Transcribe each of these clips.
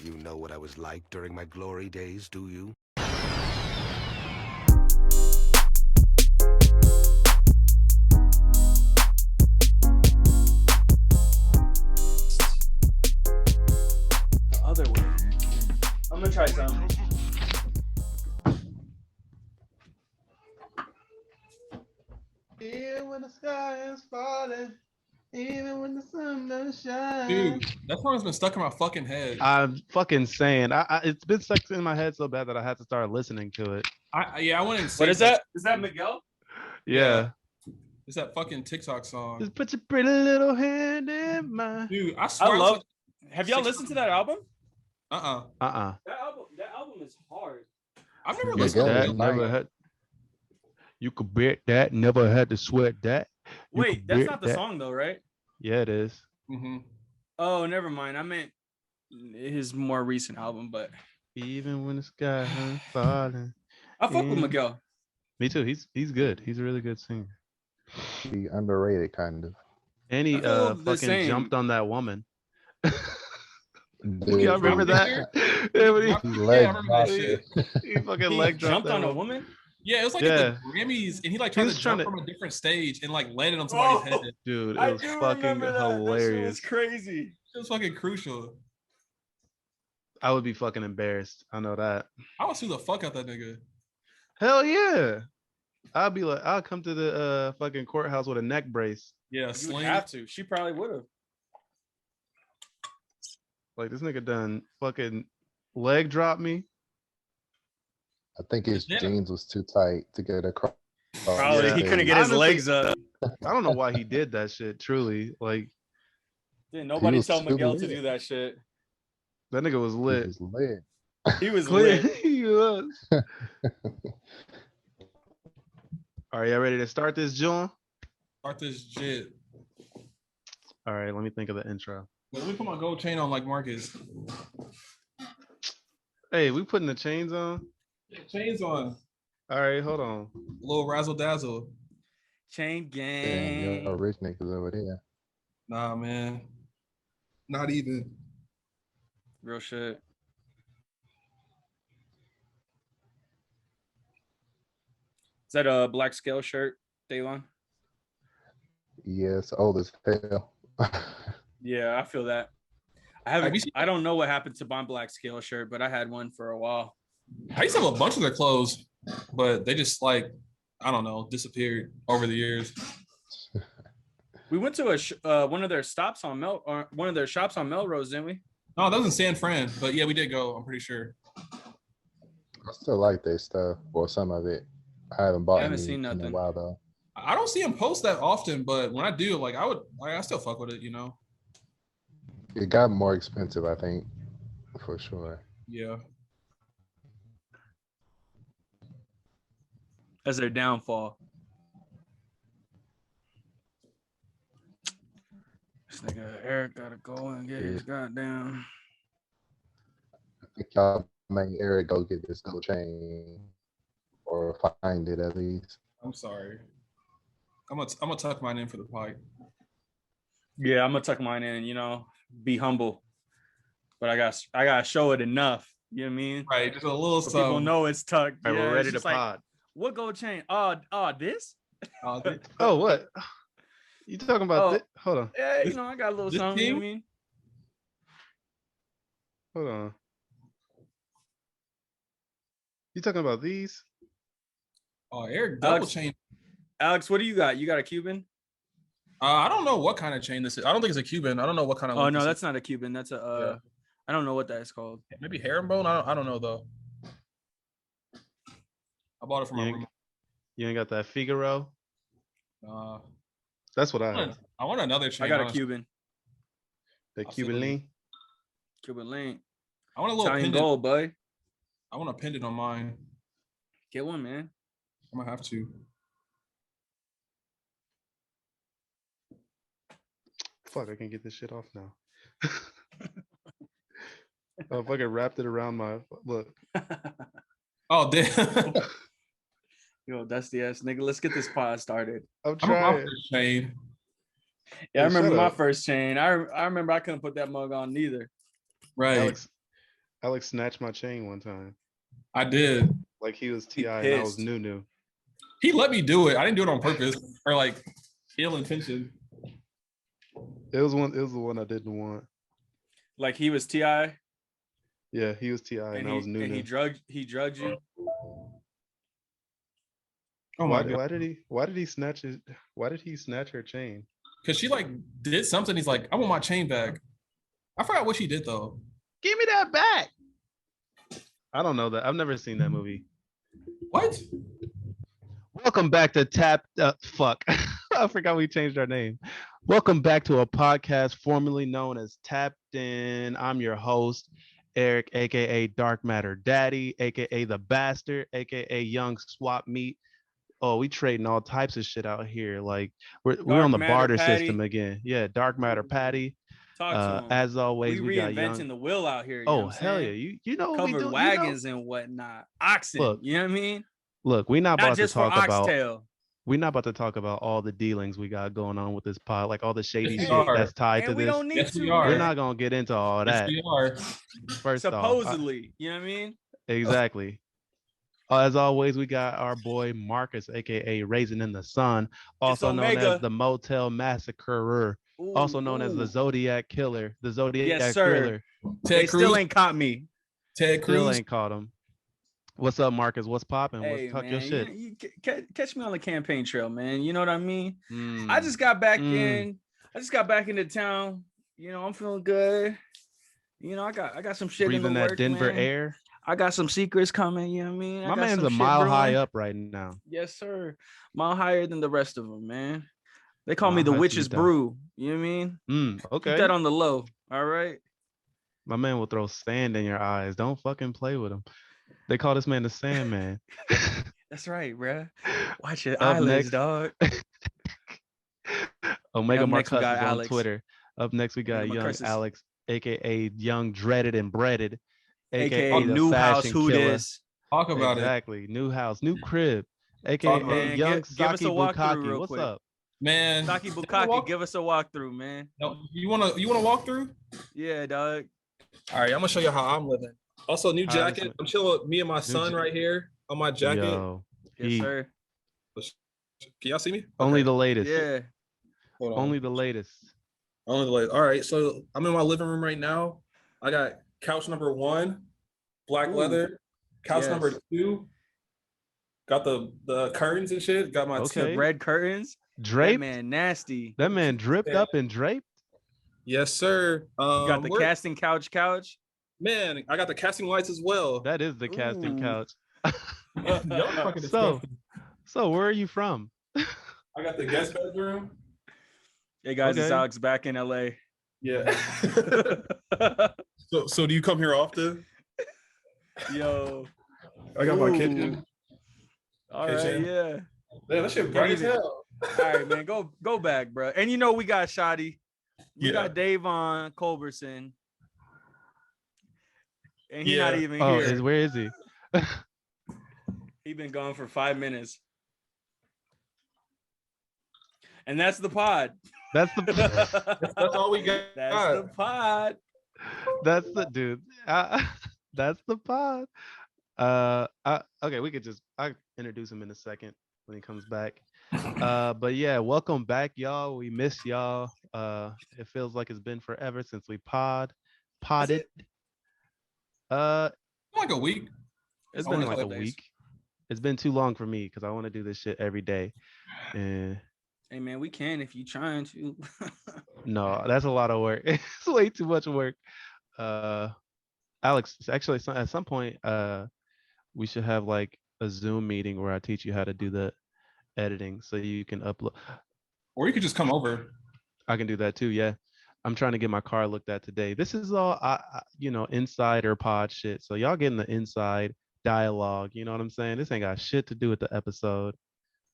You know what I was like during my glory days, do you? The other way. I'm gonna try something. Even when the sky is falling, even when the sun doesn't shine. Dude, that song's been stuck in my fucking head. I'm fucking saying, it's been stuck in my head so bad that I had to start listening to it. I went and What is that? Is that Miguel? Yeah. It's that fucking TikTok song. Just put your pretty little hand in mine. Dude, I swear. I love. Have y'all listened to that album? Uh-uh. That album is hard. I've never Yeah, listened to that it. never had. You could bet that. Never had to sweat that. You Wait, could that's bet not the that. song though, right? Yeah, it is. Mm-hmm. Oh, never mind. I meant his more recent album, but Even when the sky is falling. I fuck with Miguel. Me too. He's good. He's a really good singer. He underrated, kind of. And he I feel the fucking same. jumped on that woman. Dude, Y'all remember that? Yeah, when He Yeah, leg I remember that dropped shit. he fucking He leg dropped jumped on that a woman. Yeah, it was like Yeah. at the Grammys, and he like tried was to trying jump to- from a different stage and like landed on somebody's Oh. head. Dude, it I was do fucking remember that. That shit was hilarious. crazy. It was fucking crucial. I would be fucking embarrassed. I know that. I would sue the fuck out that nigga. Hell yeah. I'll be like, I'll come to the fucking courthouse with a neck brace. Yeah, You would sling. have to. She probably would have. Like this nigga done fucking leg drop me. I think his Yeah. jeans was too tight to get across. Probably Yeah. he couldn't get his Honestly- legs up. I don't know why he did that shit, truly. Like Didn't nobody was tell too Miguel to lit. do that shit. that nigga was He lit. was lit. He was Clear. lit. He was. All right, y'all ready to start this, John? Start this shit. All right, let me think of the intro. Let me put my gold chain on like Marcus. Hey, we putting the chains on? Yeah, chains on. All right, hold on. A little razzle dazzle. Chain Damn, gang. y'all rich niggas over there. Nah, man. Not even. Real shit. Is that a black scale shirt, Daylon? Yes, old as hell. Yeah, I feel that. I don't know what happened to my black scale shirt, but I had one for a while. I used to have a bunch of their clothes, but they just like, I don't know, disappeared over the years. We went to one of their stops on one of their shops on Melrose, didn't we? No, that was in San Fran, but yeah, we did go. I'm pretty sure. I still like their stuff, or some of it. I haven't bought I haven't any seen in a nothing. while though. I don't see him post that often, but when I do, like, I still fuck with it, you know? It got more expensive, I think, for sure. Yeah. As their downfall. This nigga Eric gotta go and get his goddamn. I think y'all made Eric go get this gold chain, or find it at least. I'm sorry. I'm gonna tuck mine in for the pipe. Yeah, I'm gonna tuck mine in, you know, be humble. But I gotta show it enough. You know what I mean? Right, just a little So people something. know it's tucked. All right, Yeah, we're ready it's to just like, pod. what gold chain? This? Oh, what? You talking about Oh. this? Hold on. Yeah, you know, I got a little This something, you know team? what I mean? Hold on. You talking about these? Oh, Eric double Alex- chain. Alex, what do you got? You got a Cuban? I don't know what kind of chain this is. I don't think it's a Cuban. I don't know what kind of. Oh link no, this that's not a Cuban. That's a I don't know what that is called. is. Maybe herringbone. I don't know though. I bought it from my Yeah. room. You ain't got that Figaro? Uh, That's what I have. I want another chain. I got a honestly. Cuban. The I'll Cuban send it. lean. Cuban link. I want a little Italian pendant. gold, boy. I want a pendant on mine. Get one, man. I'm gonna have to. Fuck, I can get this shit off now. I fucking wrapped it around my look. Oh, damn. Yo, dusty ass nigga. Let's get this pod started. I'm I'm on my trying. first chain. Yeah, I Hey, remember shut my up. first chain. I remember I couldn't put that mug on neither. Right. Alex, Alex snatched my chain one time. I did. Like he was He Ti and I was pissed. Nunu. He let me do it. I didn't do it on purpose or like ill intention. It was the one I didn't want. Like he was Ti Yeah, he was Ti and I was Nunu. and he drugged you. Oh my god. Why did he snatch her chain? Because she like did something. He's like, I want my chain back. I forgot what she did though. Give me that back. I don't know that. I've never seen that movie. What? Welcome back to Fuck. I forgot we changed our name. Welcome back to a podcast formerly known as Tapped In. I'm your host, Eric, aka Dark Matter Daddy, aka The Bastard, aka Young Swap Meat. Oh, we trading all types of shit out here. Like we're on the Matter barter Patty. system again. Yeah, Dark Matter Patty. Talk to him. As always, we got reinventing young. the wheel out here. You Oh know what I'm hell saying? yeah! You know what we Covered do? wagons and whatnot. Oxen. Look, you know what I mean? Look, we're not Not about to just for talk about. oxtail. We're not about to talk about all the dealings we got going on with this pod, like all the shady Yes, shit we are. that's tied And to we this. don't need Yes, to. we are. We're man. not gonna get into all that. Yes, we are. First Supposedly, you know what I mean? exactly. As always, we got our boy Marcus, aka Raisin in the Sun, also known Omega. as the Motel Massacrer, also known as the Zodiac Killer, the Zodiac Yes, sir. Thriller. They Ted still Cruz. ain't caught me. Ted Still Cruz. ain't caught him. What's up, Marcus? What's popping? Hey, What's talk man, your shit? you catch me on the campaign trail, man. You know what I mean? Mm. I just got back in. I just got back into town. You know, I'm feeling good. You know, I got some shit Breathing in the that work, Denver man. air. I got some secrets coming. You know what I mean? I My got man's some a shit mile high brewing. up right now. Yes, sir. Mile higher than the rest of them, man. They call me Mile the high witch's Sita. brew. You know what I mean? Okay. Keep that on the low. All right. My man will throw sand in your eyes. Don't fucking play with him. They call this man the Sandman. That's right, bruh. Watch your Up eyelids, next- dog. Omega up next we Marcus got is on Alex. Twitter. Up next we got Omega young Marcus is- Alex, aka Young Dreaded and Breaded, AKA the new house. fashion Who killer. this? Talk about it. Exactly. New house, new crib, Talk aka about it. Man, Young give us Saki a walkthrough Bukaki. real What's quick. up? Man. Saki You wanna Bukaki, walk- give us a walkthrough, man. No, you wanna walk through? Yeah, dog. All right, I'm gonna show you how I'm living. Also, new How jacket. this- I'm chilling with me and my son right here on my jacket. Yo, Yes, he- sir. Can y'all see me? only Okay. the latest. Yeah. Hold on. Only the latest. Only the latest. All right, so I'm in my living room right now. I got couch number 1, black Ooh. leather. Couch Yes. number 2, got the curtains and shit. Got my Okay. The red curtains. That Draped. man nasty. That man dripped Yeah. up and draped. Yes, sir. You got the casting couch. Man, I got the casting lights as well. That is the casting Ooh. couch. Y'all fucking So, disgusting. so where are you from? I got the guest bedroom. Hey guys, it's Okay. Alex back in LA. Yeah. so do you come here often? Yo. I got my Ooh. kitchen. All right, Kitchen. yeah. Man, that shit bright as hell. All right, man. Go back, bro. And you know we got Shoddy. We Yeah. got Davon Culberson. And he's not Yeah. even Oh, here. where is he? He been gone for 5 minutes. And that's the pod. That's the That's all we got. That's the pod. that's the dude. That's the pod. Okay, we could just I'll introduce him in a second when he comes back. But yeah, welcome back, y'all. We miss y'all. It feels like it's been forever since we podded. Like a week. It's I been wanna like a clip days. week. It's been too long for me because I want to do this shit every day. And Hey man, we can if you trying to. no, that's a lot of work. It's way too much work. Alex, actually, at some point, we should have like a Zoom meeting where I teach you how to do the editing, so you can upload. Or you could just come over. I can do that too. Yeah, I'm trying to get my car looked at today. This is all, insider pod shit. So y'all getting the inside dialogue. You know what I'm saying? This ain't got shit to do with the episode.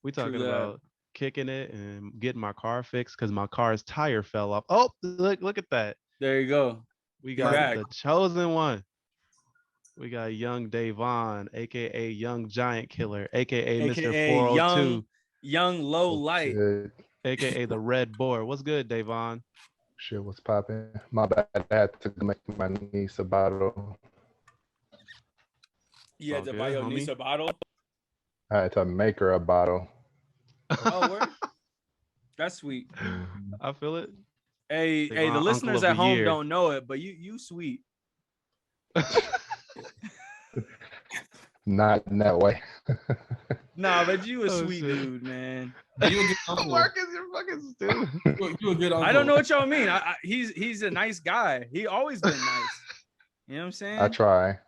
We True talking that. about kicking it and getting my car fixed because my car's tire fell off. Oh, look at that. There you go. We You got back. the chosen one. We got young Davon, aka Young Giant Killer, aka Mr. AKA 402, young low light. Shit, aka the Red Boar. What's good, Davon? shit was popping. My bad. I had to make my niece a bottle. You had all to buy good, your niece homie. a bottle. I had to make her a bottle. Oh, word. That's sweet. Mhm. I feel it. Hey, the Devon, uncle listeners of the at home year. don't know it, but you sweet. Not in that way. Nah, but you a Oh, sweet shit. dude, man. You a good uncle. Marcus, you're fucking stupid. You a good uncle. I don't know what y'all mean. He's a nice guy. He always been nice. You know what I'm I saying? try.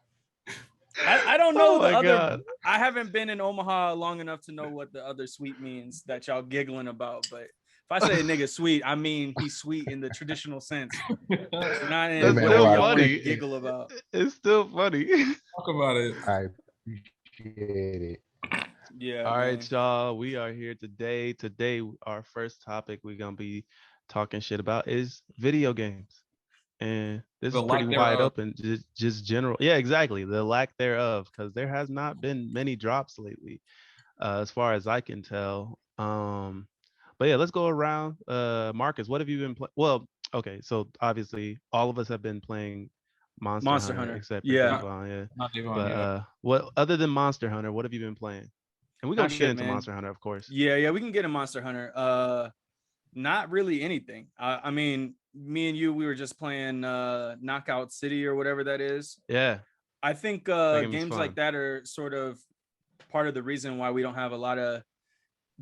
I don't Oh know the my other. God. I haven't been in Omaha long enough to know what the other sweet means that y'all giggling about. But if I say a nigga sweet, I mean he's sweet in the traditional sense, not Hey, in man, whatever well, y'all want to funny. giggle about. It's still funny. Talk about it. I appreciate it. Yeah, All man. right, y'all. We are here today. Today, our first topic we're gonna be talking shit about is video games, and this The is pretty lack wide thereof. open. Just general. Yeah, exactly. The lack thereof, because there has not been many drops lately, as far as I can tell. But yeah, let's go around. Marcus, what have you been playing? Well, okay, so obviously all of us have been playing Monster Monster Hunter, Hunter. except for Yeah, Devon. Yeah, Not Devon, but yeah. what other than Monster Hunter, what have you been playing? And we're gonna not get shit, into man. Monster Hunter, of course. Yeah, we can get a Monster Hunter. Not really anything. I mean, me and you, we were just playing Knockout City or whatever that is. Yeah, I think that game is games like fun. that are sort of part of the reason why we don't have a lot of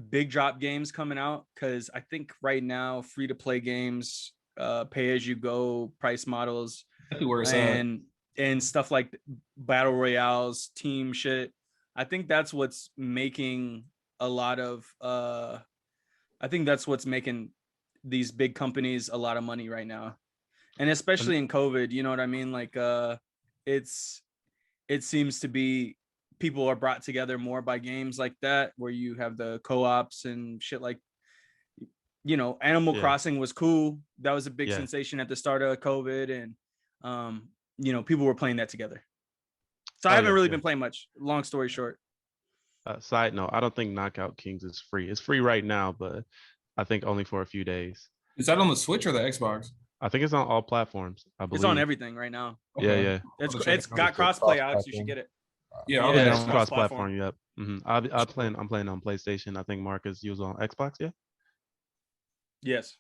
big drop games coming out, because I think right now free to play games, pay as you go price models, Exactly where it's at. and stuff like battle royales, team shit. I think that's what's making a lot of I think that's what's making these big companies a lot of money right now. And especially in COVID, you know what I mean? Like it's it seems to be people are brought together more by games like that, where you have the co-ops and shit. Like, Animal Yeah, Crossing was cool. That was a big yeah. sensation at the start of COVID, and people were playing that together. So I Oh haven't yeah, really yeah. been playing much. Long story short. Side note, I don't think Knockout Kings is free. It's free right now, but I think only for a few days. Is that on the Switch or the Xbox? I think it's on all platforms. I It's on believe. everything right now. Yeah, Okay. yeah, I'll have to check It's it out. got It's a crossplay, Alex. You should cross-platform. get it. Yeah, I'll Yeah, get yeah. that It's one. cross-platform. Yep. I'm playing on PlayStation. I think Marcus, you was on Xbox. Yeah. Yes.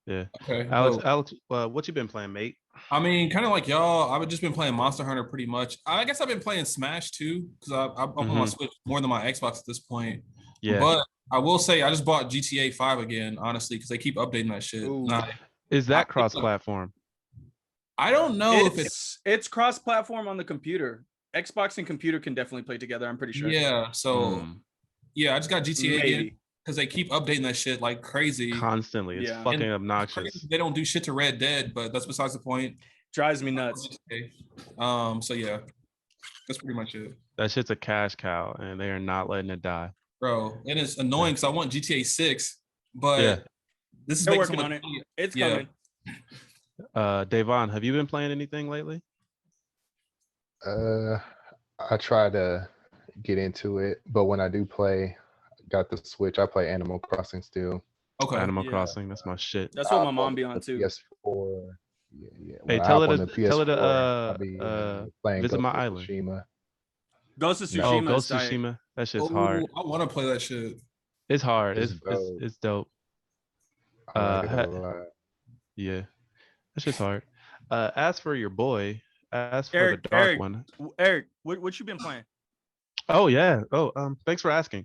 Yeah. Okay. Alex, Well, Alex, what you been playing, mate? I mean, kind of like y'all, I've just been playing Monster Hunter pretty much. I guess I've been playing Smash too, because I'm on my Switch more than my Xbox at this point. Yeah. But I will say I just bought GTA 5 again, honestly, because they keep updating that shit. Ooh. Is that I- cross-platform? I don't know if it's It's cross-platform on the computer. Xbox and computer can definitely play together. I'm pretty sure. yeah. So Hmm. yeah, I just got GTA again Maybe. because they keep updating that shit like crazy. Constantly. It's Yeah. fucking And obnoxious. They don't do shit to Red Dead, but that's besides the point. Drives me nuts. So yeah, that's pretty much it, That shit's a cash cow, and they are not letting it die. bro. And it's annoying because I want GTA 6, but Yeah. this is They're making so working much on it. money. It's Yeah. coming. Devon, have you been playing anything lately? I try to get into it, but when I do play, got the Switch. I play Animal Crossing still. Okay. Animal Yeah. Crossing, that's my shit. That's what my Hop mom be on the too. PS4. Yeah. Hey, When I tell hop her on the to PS4, I'll be playing visit Ghost my of island. Tsushima. Ghost of No. Tsushima Oh, is Ghost of tight. Tsushima. That shit's Oh, hard. I want to play that shit. It's hard. It's It's dope. it's dope. I like it a ha- lot. yeah, that's just hard. As for your boy, as for the Eric, dark one. what you been playing? Oh yeah. Oh, thanks for asking.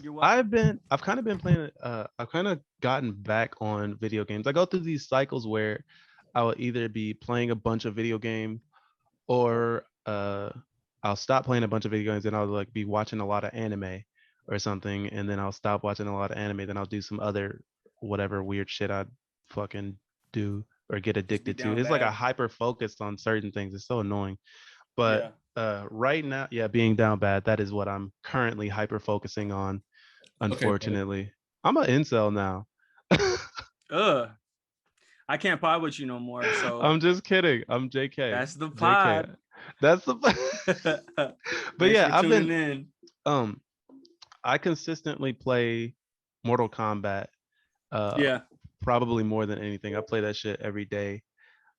You're welcome. I've kind of been playing. I've kind of gotten back on video games. I go through these cycles where I will either be playing a bunch of video games or I'll stop playing a bunch of video games and I'll like be watching a lot of anime or something, and then I'll stop watching a lot of anime, then I'll do some other whatever weird shit I fucking do or get Just be addicted to. down It's like a bad. hyper focus on certain things. It's so annoying. But Yeah. right now, yeah, being down bad, that is what I'm currently hyper focusing on, Okay. Buddy. unfortunately. I'm an incel now. Ugh. I can't pod with you no more. So I'm just kidding. I'm JK. that's the JK. pod. That's the But But yeah, I've tuning been in. I consistently play Mortal Kombat Yeah. probably more than anything. I play that shit every day.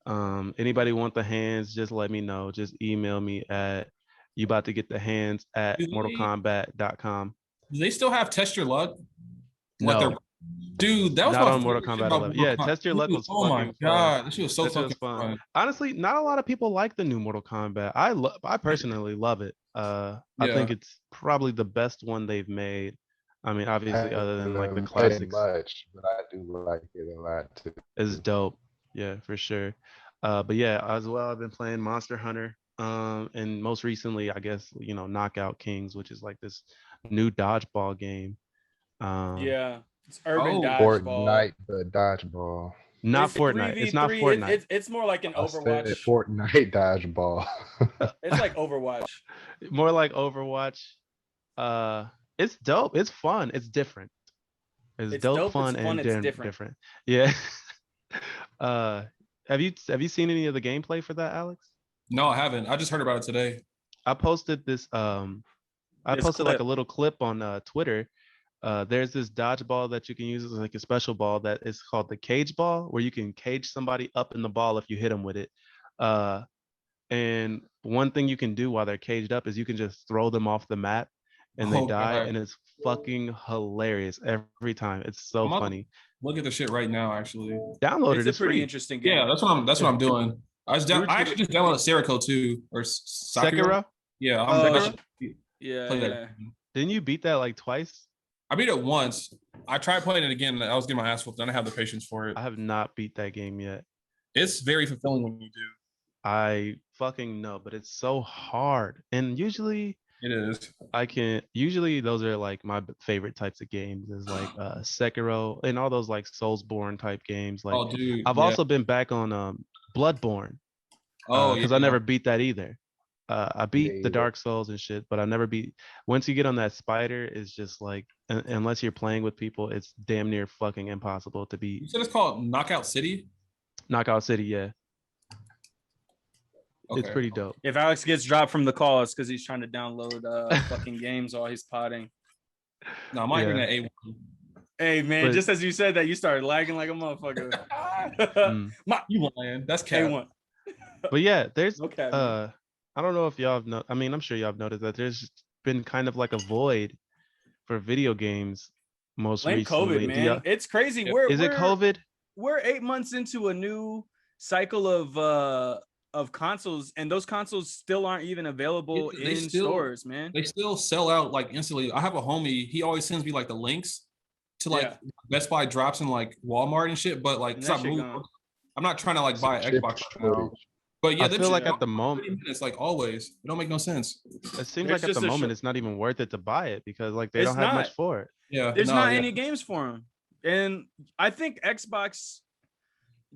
Anybody want the hands, just let me know. Just email me at you about to get the hands at Do they, mortalkombat.com. do they still have test your luck? Like No, they're dude, that was not my on Mortal favorite shit Kombat about 11. Mortal Yeah, Kombat. Test Your Luck Dude, was oh my fucking fun. god, this shit was so That shit was fucking fun. fun. Honestly, not a lot of people like the new Mortal Kombat. I personally love it. I think Yeah. it's probably the best one they've made. I mean, obviously, I other than like the haven't played it classics, much, but I do like it a lot too. is dope. Yeah, for sure. But yeah, as well, I've been playing Monster Hunter. And most recently, I guess, Knockout Kings, which is like this new dodgeball game. Um, Yeah, it's urban Oh, dodgeball. Fortnite, but dodgeball. Not It's Fortnite. It's not 3v3. It's Fortnite. it's it's more like an I said Overwatch. Fortnite dodgeball. It's like Overwatch. More like Overwatch. It's dope. It's fun. It's different. It's It's dope, dope. It's fun, fun. and It's different. different. Yeah. uh, have you seen any of the gameplay for that, Alex? no, I haven't. I just heard about it today. I posted this. I This posted like a clip. little clip on Twitter. There's this dodgeball that you can use as like a special ball that is called the cage ball, where you can cage somebody up in the ball if you hit them with it. Uh, and one thing you can do while they're caged up is you can just throw them off the map and they Oh die, god. and it's fucking hilarious every time. It's so I'm about to funny. look at the shit right now, actually. Download It's it. a It's pretty free. interesting Yeah, game. that's what I'm doing. We were I actually just downloaded Serico too, or Sakura. Sekiro? Yeah, Oh, I should yeah, play that. yeah. Didn't you beat that like twice? I beat it once. I tried playing it again. I was getting my ass whooped. I didn't have the patience for it. I have not beat that game yet. It's very fulfilling when you do. I fucking know, but it's so hard. And usually It is. usually those are like my favorite types of games is like Sekiro and all those like Soulsborne type games. Like Oh, dude. I've Yeah. also been back on Bloodborne Oh, because yeah. I never beat that either. I beat the either. Dark Souls and shit, but I never beat. Once you get on that spider, it's just like unless you're playing with people, it's damn near fucking impossible to beat. You said it's called Knockout City. Knockout City, yeah, it's Okay. pretty dope. If Alex gets dropped from the call, it's because he's trying to download fucking games while he's potting. No, my Yeah. internet A1. Hey man, But- just as you said that, you started lagging like a motherfucker. Mm. You lying? That's cap. A1. But yeah, there's Okay. Man. I don't know if y'all have I mean, I'm sure y'all have noticed that there's been kind of like a void for video games most Blame recently. COVID, man. It's crazy. Yeah. We're Is it COVID? We're 8 months into a new cycle of consoles, and those consoles still aren't even available They in still- stores, man. They still sell out like instantly. I have a homie. He always sends me like the links to like Yeah. Best Buy drops in like Walmart and shit. But like, And 'cause that I'm shit moving- gone. I'm not trying to like buy an Chip Xbox right now. shortage. But yeah, I them feel shit like come at the out in moment, 30 minutes, like always. It don't make no sense. it seems There's like at just the a moment it's not even worth it to buy it because like they It's don't have much not. for it. Yeah, There's no, not yeah. any games for them, and I think Xbox,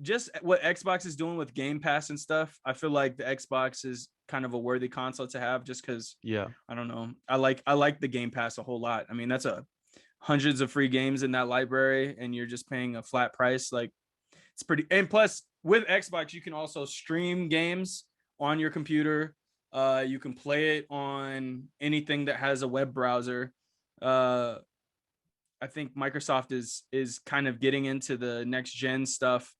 just what Xbox is doing with Game Pass and stuff, I feel like the Xbox is kind of a worthy console to have, just because Yeah, I don't know. I like the Game Pass a whole lot. I mean, that's hundreds of free games in that library, and you're just paying a flat price. Like, it's pretty. And plus, with Xbox, you can also stream games on your computer. You can play it on anything that has a web browser. I think Microsoft is kind of getting into the next gen stuff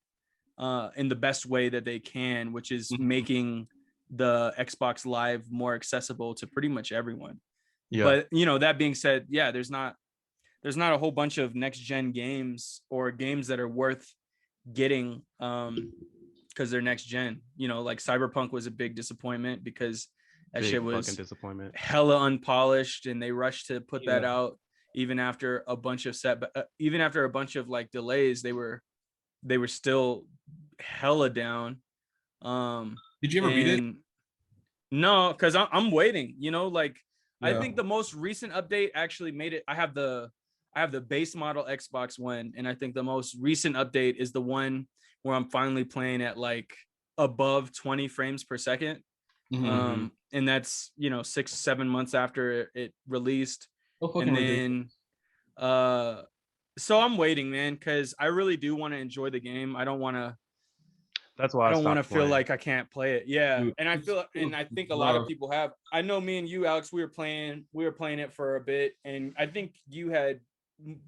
in the best way that they can, which is Mhm. making the Xbox Live more accessible to pretty much everyone. yeah, But that being said, yeah, there's not a whole bunch of next gen games or games that are worth getting because they're next gen. Like Cyberpunk was a big disappointment because that big shit fucking was disappointment. hella unpolished, and they rushed to put that Yeah. out even after a bunch of even after a bunch of like delays. They were still hella down. Did you ever beat it? and no, because I'm waiting. Like I Yeah. think the most recent update actually made it. I have the base model Xbox One, and I think the most recent update is the one where I'm finally playing at like above 20 frames per second. Mhm. And that's 6-7 months after it released. So fucking And ridiculous. then so I'm waiting, man, because I really do want to enjoy the game. I don't want to That's why I don't want to stopped feel playing. like I can't play it. Yeah. Dude, And I it's- feel, and I think a lot of rough. people have. I know me and you, Alex, we were playing it for a bit, and I think you had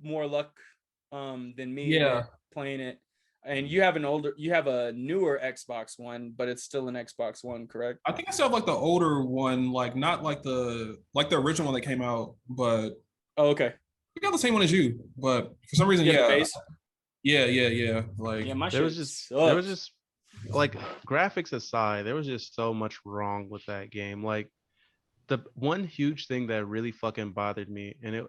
more luck than me Yeah. with playing it. And you have a newer Xbox One, but it's still an Xbox One, correct? I think I still have like the older one, like not like the original one that came out, but Oh, okay. we got the same one as you. But for some reason, Yeah, the yeah, base. yeah. Like Yeah, my There shit was just like graphics aside, there was just so much wrong with that game. Like the one huge thing that really fucking bothered me, and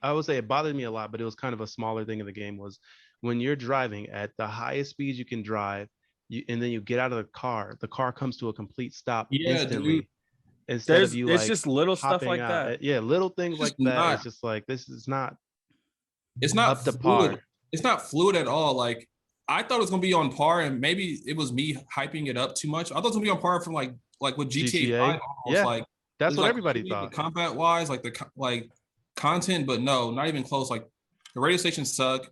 I would say it bothered me a lot, but it was kind of a smaller thing in the game, was when you're driving at the highest speeds you can drive, and then you get out of the car comes to a complete stop yeah, dude, instantly instead of you it's like just little stuff hopping like out. that. Yeah, little things It's like just that. not- It's just like this is not it's not up to fluid. par. It's not fluid at all. Like I thought it was gonna be on par, and maybe it was me hyping it up too much. I thought it was gonna be on par from like with GTA 5 almost. Yeah, Like that's it's what like everybody the thought. combat wise, like like content, but no, not even close. Like the radio stations suck.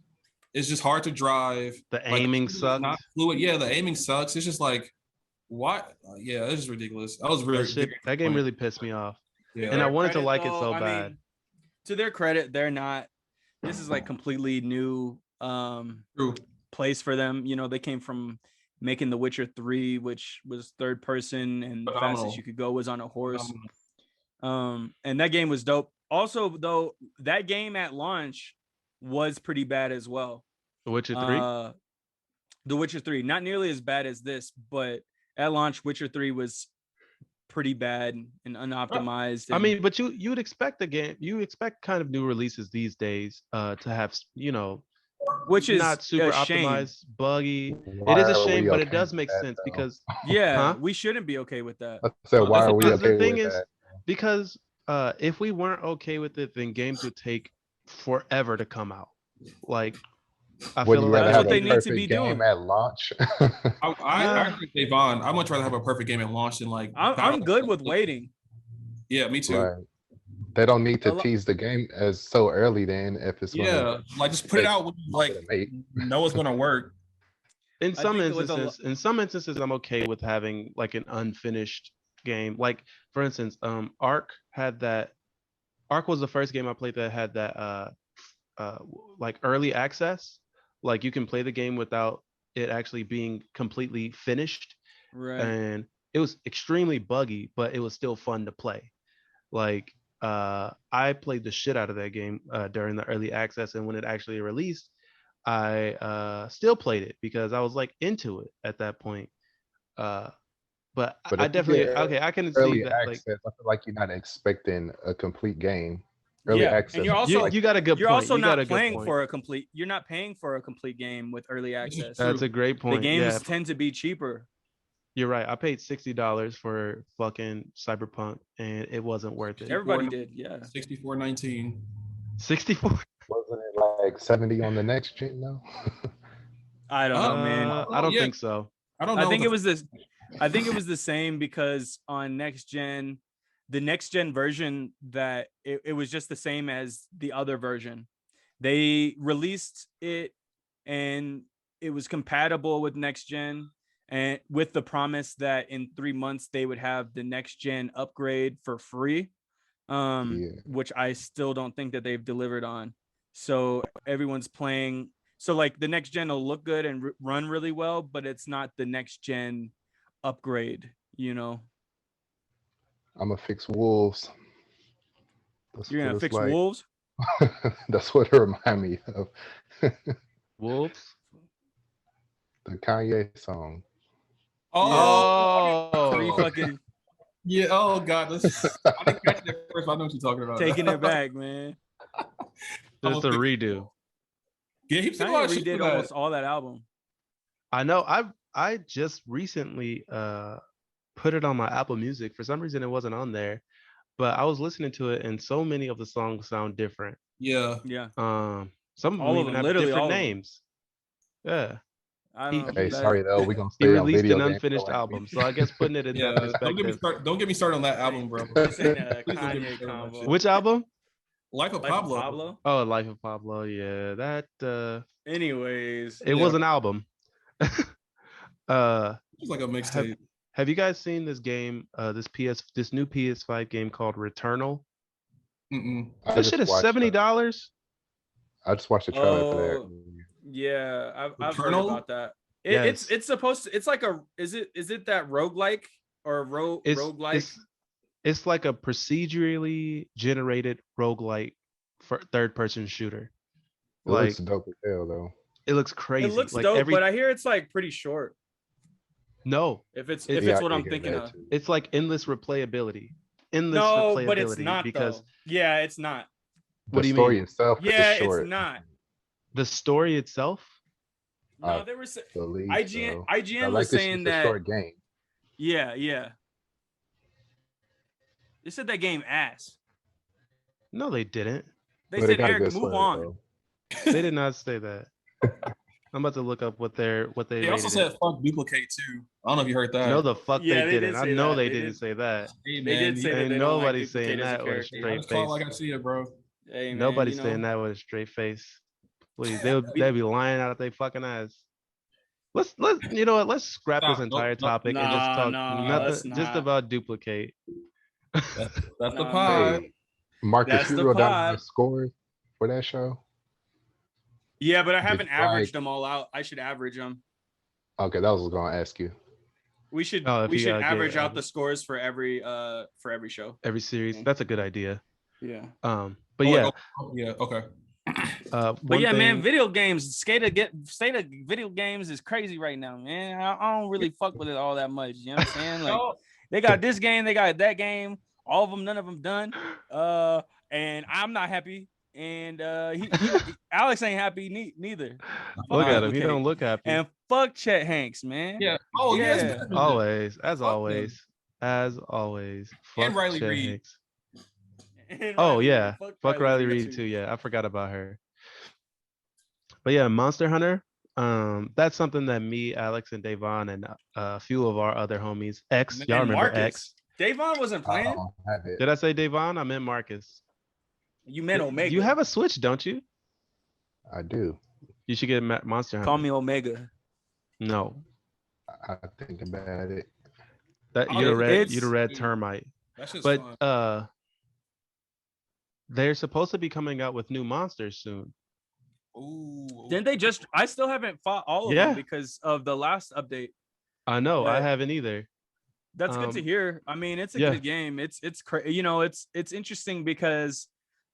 It's just hard to drive. The Like, aiming it's sucked. not fluid. Yeah, the aiming sucks. It's just like what? Yeah, it's just ridiculous. I was really That game really pissed me off. Yeah. And I wanted to Credit, like it though, so I bad. mean, to their credit, they're not. This is like completely new True. place for them. You know, they came from making The Witcher 3, which was third person, and the Phenomenal. fastest you could go was on a horse. And that game was dope. Also, though, that game at launch was pretty bad as well. The Witcher 3? The Witcher 3, not nearly as bad as this, but at launch, Witcher 3 was pretty bad and unoptimized. I and- mean, but you would expect the game, you expect kind of new releases these days to have, you know, which is not super a shame. optimized, buggy. Why It is a are we shame, but it okay does with make that, sense though? because Yeah, Huh? we shouldn't be okay with that. I said, why are we because okay the thing with is that? because if we weren't okay with it, then games would take forever to come out. Like I Would feel you like rather That's have what a they need to perfect be game doing. at launch? I agree with Devon. I'd much rather have a perfect game at launch than like. I'm good with waiting. Yeah, me too. Right. They don't need A to lo- tease the game as so early then if it's Yeah, gonna like just put it out when like make. know it's gonna work. in I some think with instances, I'm okay with having like an unfinished game. Like for instance, Ark had that. Ark was the first game I played that had that like early access. Like you can play the game without it actually being completely finished, Right. and it was extremely buggy, but it was still fun to play. Like I played the shit out of that game during the early access, and when it actually released, I still played it because I was like into it at that point. But But I if you definitely get I can see early that. access, Like I feel like you're not expecting a complete game. Early Yeah, access. and you're I feel also like you got a good you're point. also You got not a good playing point. for a complete. You're not paying for a complete game with early access. That's a great The point. games Yeah, tend to be cheaper. you're right. I paid $60 for fucking Cyberpunk, and it wasn't worth it. Everybody did, yeah. 64-19. 64. wasn't it like 70 on the next gen though? I don't know, man. I don't yeah. think so. I don't know. I think it was this. I think it was the same because on next gen, the next gen version that it was just the same as the other version. They released it and it was compatible with next gen, and with the promise that in 3 months they would have the next gen upgrade for free. Yeah. Which I still don't think that they've delivered on. So everyone's playing. So like the next gen will look good and run really well, but it's not the next gen upgrade, you know. I'm gonna fix wolves. That's You're what gonna it's fix like. wolves. That's what it remind me of. Wolves. The Kanye song. Oh, Three fucking yeah. Oh God, this. I didn't catch it at first. But I know what you're talking about. taking it back, man. Just a redo. Yeah, he took a lot of Kanye shit for redid that. almost all that album. I know. I just recently put it on my Apple Music. For some reason, it wasn't on there, but I was listening to it, and so many of the songs sound different. Yeah. Yeah, Some of all them of even them, have literally different all of them. names. Yeah. I He- don't know. Hey, that- sorry though, we gonna He stay on released video an games, unfinished so album, so I guess putting it in Yeah. that Don't get me perspective. started. Don't get me started on that album, bro. This ain't a Please don't get me Kanye started on that combo. shit. Which album? Life of Life of Pablo. Pablo. Oh, Life of Pablo. Yeah, that Anyways, it was an album. It's like a mixtape. Have you guys seen this game? This new PS5 game called Returnal. Mm-mm. I That just shit is watched $70. I just watched the trailer for Oh, that. Yeah, I've heard Returnal? about that. Yes. It's supposed to. It's like a. Is it that roguelike or roguelike? It's like a procedurally generated roguelike for third person shooter. It looks Like dope as hell though. it looks crazy. It looks like dope, but I hear it's like pretty short. no, If it's It- if Yeah, it's I what did I'm hear thinking that of. too. it's like endless replayability. No, but it's not because though. Yeah, it's not. What The do you story mean? itself Yeah, is short. it's not. The story itself. No, I they were believe IGN. so. IGN I was like this. saying It's a that. short game. Yeah. They said that game ass. No, they didn't. They But it said, got a Eric, good move story, on. though. They did not say that. I'm about to look up what they They also rated said it. fuck duplicate too. I don't know if you heard that. No, the fuck Yeah, they they didn't. did I say know that. they They didn't did- say that. Hey, They man, did say you- that Ain't they don't like nobody Duplicate saying as a that with a character. I straight just call it face. like I see it, bro. Hey, man, Nobody's you saying know, that with a straight face. Please, they'd be lying out of their fucking ass. Let's you know what? Let's scrap this Stop. entire Nope. topic and just talk let's nothing, just not. about duplicate. That's the Nah, pod. Hey, Marcus, That's you the wrote down pod. the scores for that show? Yeah, but I Did haven't you averaged like- them all out. I should average them. Okay, that was what I was gonna ask you. We should Oh, if we you should gotta get average out average. the scores for every show. Every series. Yeah. That's a good idea. Yeah. But Oh, yeah, like, yeah, okay. But one yeah, man, thing- video games, state of video games is crazy right now, man. I don't really fuck with it all that much. You know what I'm saying? Like No, they got this game, they got that game, all of them, none of them done. And I'm not happy. And Alex ain't happy neither. Look at him. Duplicate. He don't look happy. And fuck Chet Hanks, man. yeah. Oh, yeah. it's Yeah. better than Always, as Fuck them. always, as always. And Fuck Riley Chet Reid. Hanks. And Oh Riley yeah, Reid. fuck Riley Reid too. Yeah, I forgot about her. But yeah, Monster Hunter. That's something that me, Alex, and Davon, and a few of our other homies, X. Y'all And remember Marcus. X? Davon wasn't I playing. don't have it. Did I say Davon? I meant Marcus. You meant Omega. You have a Switch, don't you? I do. You should get Monster Hunter. Call me Omega. No, I think about it. that Oh, you're it's- the red termite. That's just But fun. they're supposed to be coming out with new monsters soon. Ooh. Didn't they just? I still haven't fought all of Yeah. them because of the last update. I know. I But- haven't either. That's good to Um, hear. I mean, it's a yeah. good game. It's you know, it's interesting because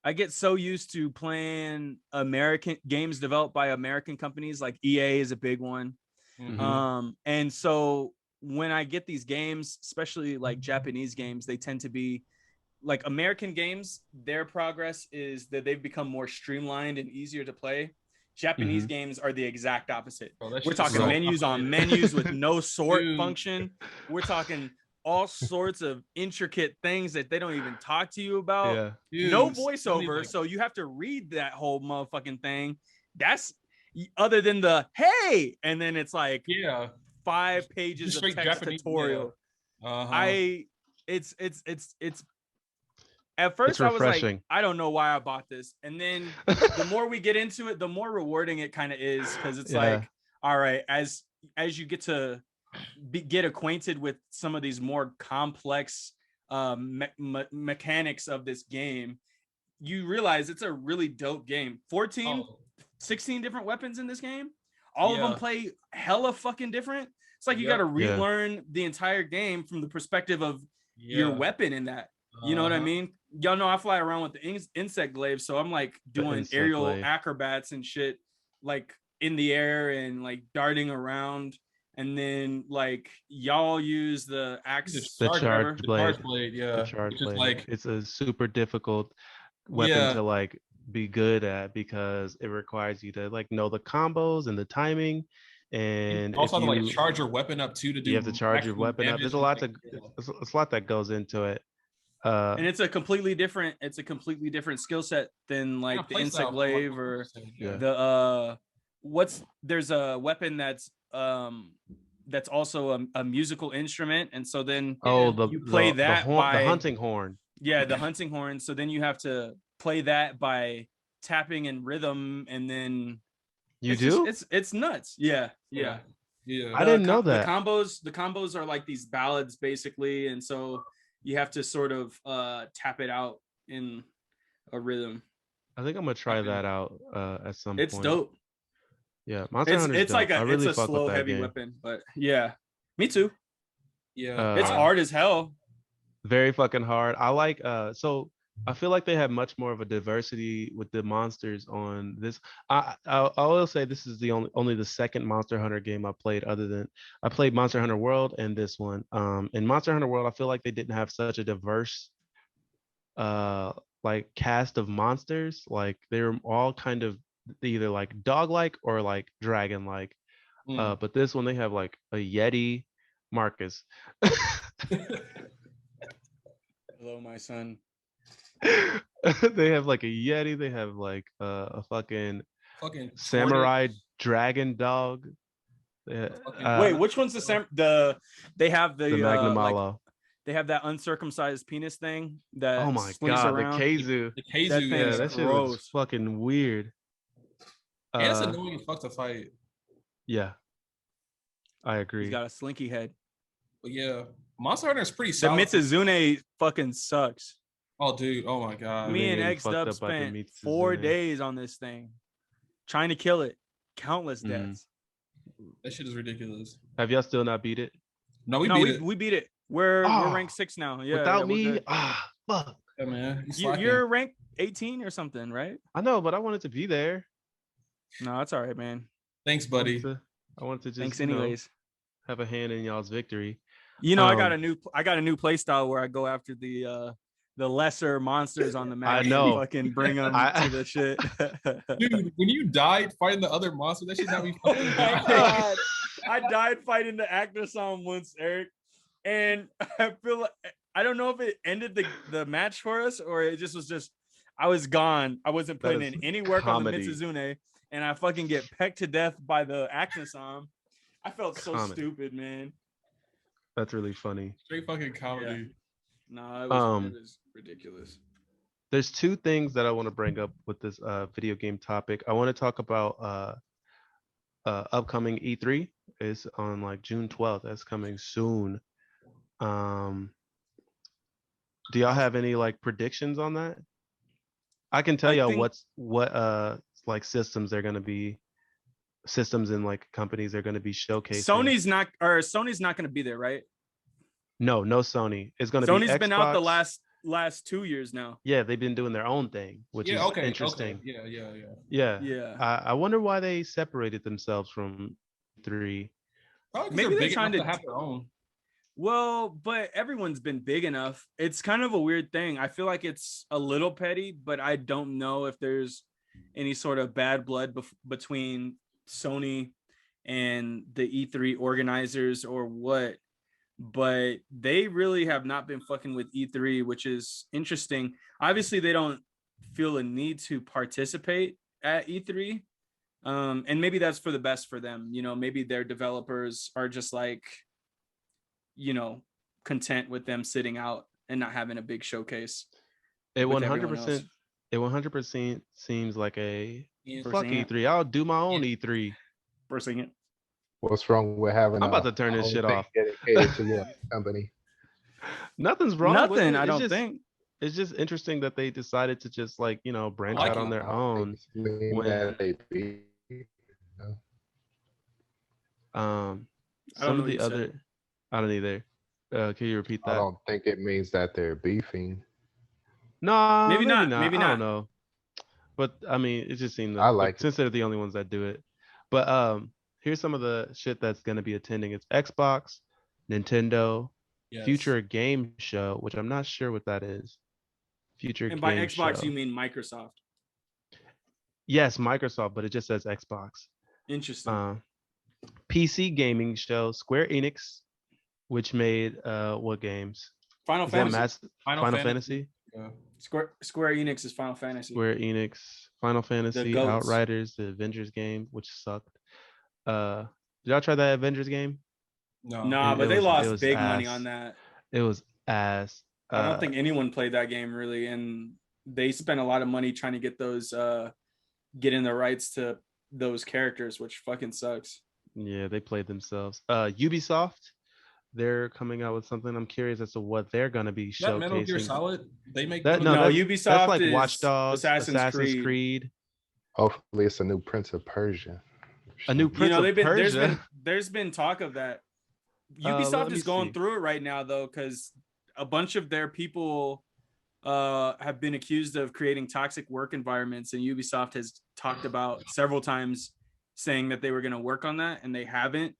I get so used to playing American games developed by American companies, like EA is a big one. Mhm. And so when I get these games, especially like Japanese games, they tend to be like American games. Their progress is that they've become more streamlined and easier to play. Japanese Mhm. games are the exact opposite. Bro, that We're shit's talking so menus on complicated. menus with no sort Dude. function. We're talking all sorts of intricate things that they don't even talk to you about. Yeah. Dude, No tell me, voiceover, like, so you have to read that whole motherfucking thing. That's other than the hey, and then it's like yeah. 5 pages Just of straight text Japanese, tutorial. Uh-huh. It's at first It's I was like, refreshing. I don't know why I bought this. And then the more we get into it, the more rewarding it kind of is, because it's Yeah. like, all right, as you get to get acquainted with some of these more complex mechanics of this game, you realize it's a really dope game. 14 Oh, 16 different weapons in this game, all of them Yeah. play hella fucking different. It's like you Yep. got to Yeah. relearn the entire game from the perspective of your yeah. weapon in that. You know what I Uh-huh. mean? Y'all know I fly around with the insect glaive, so I'm like doing insect aerial glaive. acrobats and shit, like in the air and like darting around. And then like y'all use the axe, Just The or charge whatever. The blade. charge blade, The yeah. charge It's just blade. like, It's a super difficult weapon Yeah. to like be good at because it requires you to like know the combos and the timing. And also if have to you, like charge your weapon up too to do you have to charge your maximum weapon up. damage There's a and, lot like, it's a lot that goes into it. And it's a completely different skill set than like kinda the play insect style for, glaive like, or Yeah. the there's a weapon that's also a musical instrument, and so then Oh, the you play the that horn, by the hunting horn. yeah, the hunting horn. So then you have to play that by tapping in rhythm, and then You it's do? it's nuts. Yeah. Yeah. I didn't know that. The combos are like these ballads basically, and so you have to sort of tap it out in a rhythm. I think I'm gonna try Okay. that out at some It's point. dope. Yeah, Monster Hunter's It's dope. like I really it's a fuck with slow that heavy game. weapon, but yeah, me too. Yeah, It's hard as hell. Very fucking hard. I like so I feel like they have much more of a diversity with the monsters on this. I will say this is the only the second Monster Hunter game I played other than I played Monster Hunter World and this one. In Monster Hunter World, I feel like they didn't have such a diverse uh like cast of monsters. Like they were all kind of either like dog-like or like dragon-like. But this one they have like a Yeti, Marcus. Hello, my son. They have like a Yeti. They have like a fucking samurai dragon dog. Wait, which one's they have the Magnum like Malo. they have that uncircumcised penis thing that Oh my swings god, around. the Keizu. The Keizu, That thing Yeah, is that shit looks gross. fucking weird. And it's annoying as fuck to fight. Yeah, I He's agree. got a slinky head. But yeah, Monster Hunter is pretty The solid. Mitsuzune fucking sucks. Oh, dude. Oh my god. Me and getting X fucked Dub up by the spent Mitsuzune. 4 days on this thing, trying to kill it. Countless deaths. That shit is ridiculous. Have y'all still not beat it? No, we No, beat it. we beat it. We're Oh, ranked 6 now. Yeah, Without we're me, good. fuck. Yeah, man. You You're ranked 18 or something, right? I know, but I wanted to be there. No, that's all right, man. Thanks, buddy. I wanted to just Thanks anyways. have a hand in y'all's victory. You know, I got a new play style where I go after the lesser monsters on the map. I know. And fucking bring them to the shit. Dude, when you died fighting the other monster, that shit got me Oh fucking my dying. God. I died fighting the Actosom once, Eric, and I feel like I don't know if it ended the match for us or it just was I was gone. I wasn't putting in any work on the Mitsuzune, and I fucking get pecked to death by the Actosom. I felt so stupid, man. That's really funny. Straight fucking comedy. No, it was ridiculous. There's two things that I want to bring up with this video game topic. I want to talk about upcoming E3 is on like June 12th. That's coming soon. Do y'all have any like predictions on that? I can tell y'all what like systems and like companies are going to be showcasing. Sony's not going to be there, right? No Sony. It's going to be Xbox. Sony's been out the last 2 years now. Yeah, they've been doing their own thing, which is interesting. Okay. Yeah. I wonder why they separated themselves from 3. Probably maybe they're trying to have their own. Well, but everyone's been big enough. It's kind of a weird thing. I feel like it's a little petty, but I don't know if there's any sort of bad blood between Sony and the E3 organizers or what. But they really have not been fucking with E3, which is interesting. Obviously, they don't feel a need to participate at E3. And maybe that's for the best for them. You know, maybe their developers are just like, you know, content with them sitting out and not having a big showcase. It 100% seems like a fuck E3. I'll do my own E3. Forcing it. What's wrong with having? I'm about to turn this shit off. Dedicated to your company. Nothing's wrong. Nothing. With it. I don't think. It's just interesting that they decided to just like branch out on their own. Some of the other. I don't either. Can you repeat that? I don't think it means that they're beefing. No, maybe not. Maybe not. I don't know. But I mean, it just seemed I like since they're the only ones that do it. But here's some of the shit that's gonna be attending. It's Xbox, Nintendo, Future Game Show, which I'm not sure what that is. Future and by Game Xbox Show. you mean Microsoft? Yes, Microsoft, but it just says Xbox. Interesting. PC Gaming Show, Square Enix, which made what games? Final Fantasy. Final Fantasy. Yeah. Square Enix is Final Fantasy. Square Enix, Final Fantasy, GOATs. Outriders, the Avengers game, which sucked. Did y'all try that Avengers game? No, but they lost big money on that. It was ass. I don't think anyone played that game really, and they spent a lot of money trying to get those getting the rights to those characters, which fucking sucks. Yeah, they played themselves. Ubisoft, they're coming out with something. I'm curious as to what they're gonna be showcasing. That Metal Gear Solid, they make that. No, Ubisoft. That's like is Watch Dogs, Assassin's Creed. Hopefully, it's a new Prince of Persia. A new Prince of Persia. there's been talk of that. Let Ubisoft me is going see. through it right now though, because a bunch of their people have been accused of creating toxic work environments, and Ubisoft has talked about several times saying that they were going to work on that, and they haven't.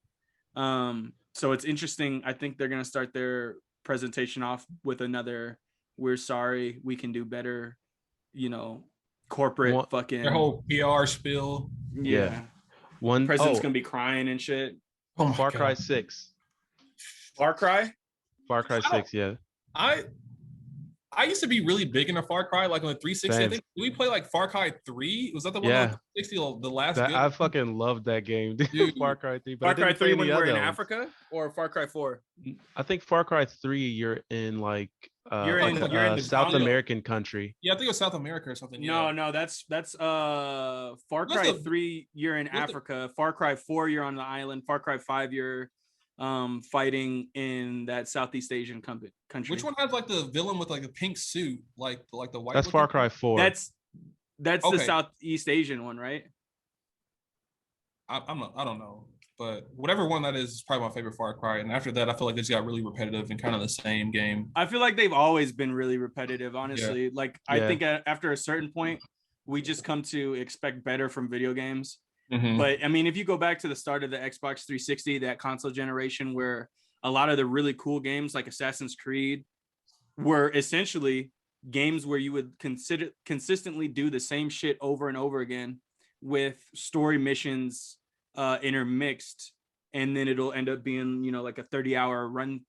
So it's interesting. I think they're going to start their presentation off with another "We're sorry, we can do better," corporate fucking their whole PR spiel. yeah. One President's gonna be crying and shit. Oh my Far God. Cry 6. Far Cry? Far Cry 6, yeah. I used to be really big into Far Cry, like on the 360. Same. I think did we play like Far Cry 3? Was that the one Yeah. on the 360, the last good? I fucking love that game, Dude. Far Cry 3. But Far I didn't Cry play 3 when any we're in other ones. Africa, or Far Cry 4? I think Far Cry 3, you're in like You're in the South Congo. American country. Yeah, I think it was South America or something. Yeah. No, that's Far Cry 3, you're in Africa. Far Cry 4, you're on the island. Far Cry 5, you're fighting in that Southeast Asian country. Which one has like the villain with like a pink suit, like the white? That's Far Cry 4. That's Okay. the Southeast Asian one, right? I don't know, but whatever one that is probably my favorite Far Cry. And after that, I feel like it's got really repetitive and kind of the same game. I feel like they've always been really repetitive, honestly. Like I Yeah. think after a certain point, we just come to expect better from video games. Mhm. But I mean, if you go back to the start of the Xbox 360, that console generation, where a lot of the really cool games like Assassin's Creed were essentially games where you would consistently do the same shit over and over again with story missions intermixed, and then it'll end up being like a 30-hour run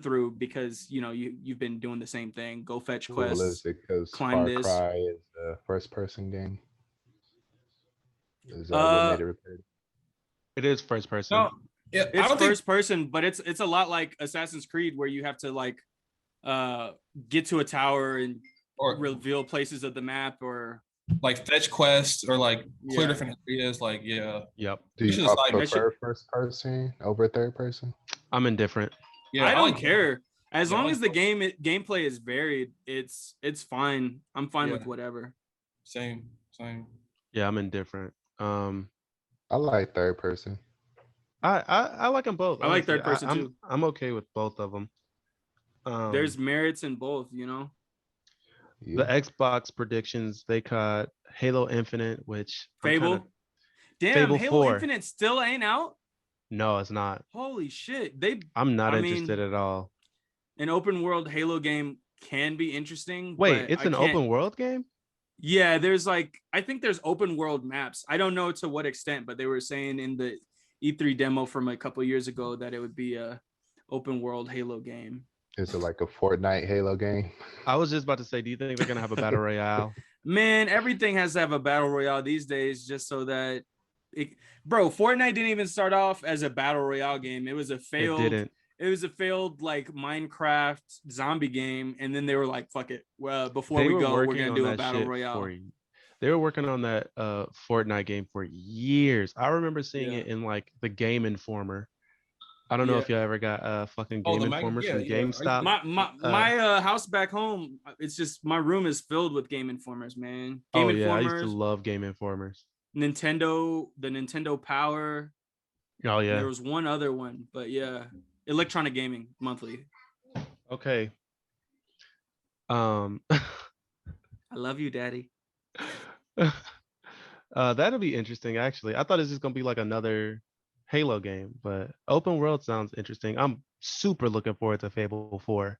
through because you've been doing the same thing. Go fetch quests. Well, is it because climb Far this. Cry is a first-person game? Is that what made it repetitive? It is first person. No, yeah, I It's don't first person, but it's a lot like Assassin's Creed, where you have to like get to a tower and or reveal places of the map, or like fetch quests or like clear Yeah. different areas. Like yeah, Yep. Do Which you is all like- prefer first person over third person? I'm indifferent. yeah. I don't like- care as Yeah, I long like as the both. gameplay is varied. It's fine. I'm fine with Yeah. whatever. Same. Yeah, I'm indifferent. I like third person. I like them both. I like honestly. third person too. I'm okay with both of them. There's merits in both, the Yeah. Xbox predictions, they caught Halo Infinite, which I'm Fable. kinda- Damn, Fable Halo 4. Infinite still ain't out. No, it's not. Holy shit! I'm not I mean, interested at all. An open world Halo game can be interesting. Wait, but it's I an can't- open world game? Yeah, I think there's open world maps. I don't know to what extent, but they were saying in the E3 demo from a couple years ago that it would be a open world Halo game. Is it like a Fortnite Halo game? I was just about to say, do you think they're gonna have a battle royale? Man, everything has to have a battle royale these days, just so that bro, Fortnite didn't even start off as a battle royale game. It was a failed It didn't. it was a failed like Minecraft zombie game, and then they were like, fuck it. Well, before They we were go, we're working gonna on do a that battle shit royale. They were working on that Fortnite game for years. I remember seeing Yeah. it in like the Game Informer. I don't know if you ever got fucking Oh, Game the mag- Informers yeah, from yeah. GameStop. My house back home, it's just my room is filled with Game Informers, man. Game Oh yeah, I Informers, used to love Game Informers. Nintendo, the Nintendo Power. Oh and yeah. There was one other one, but yeah, Electronic Gaming Monthly. Okay. I love you, Daddy. That'll be interesting actually. I thought it was just gonna be like another Halo game, but open world sounds interesting. I'm super looking forward to Fable 4.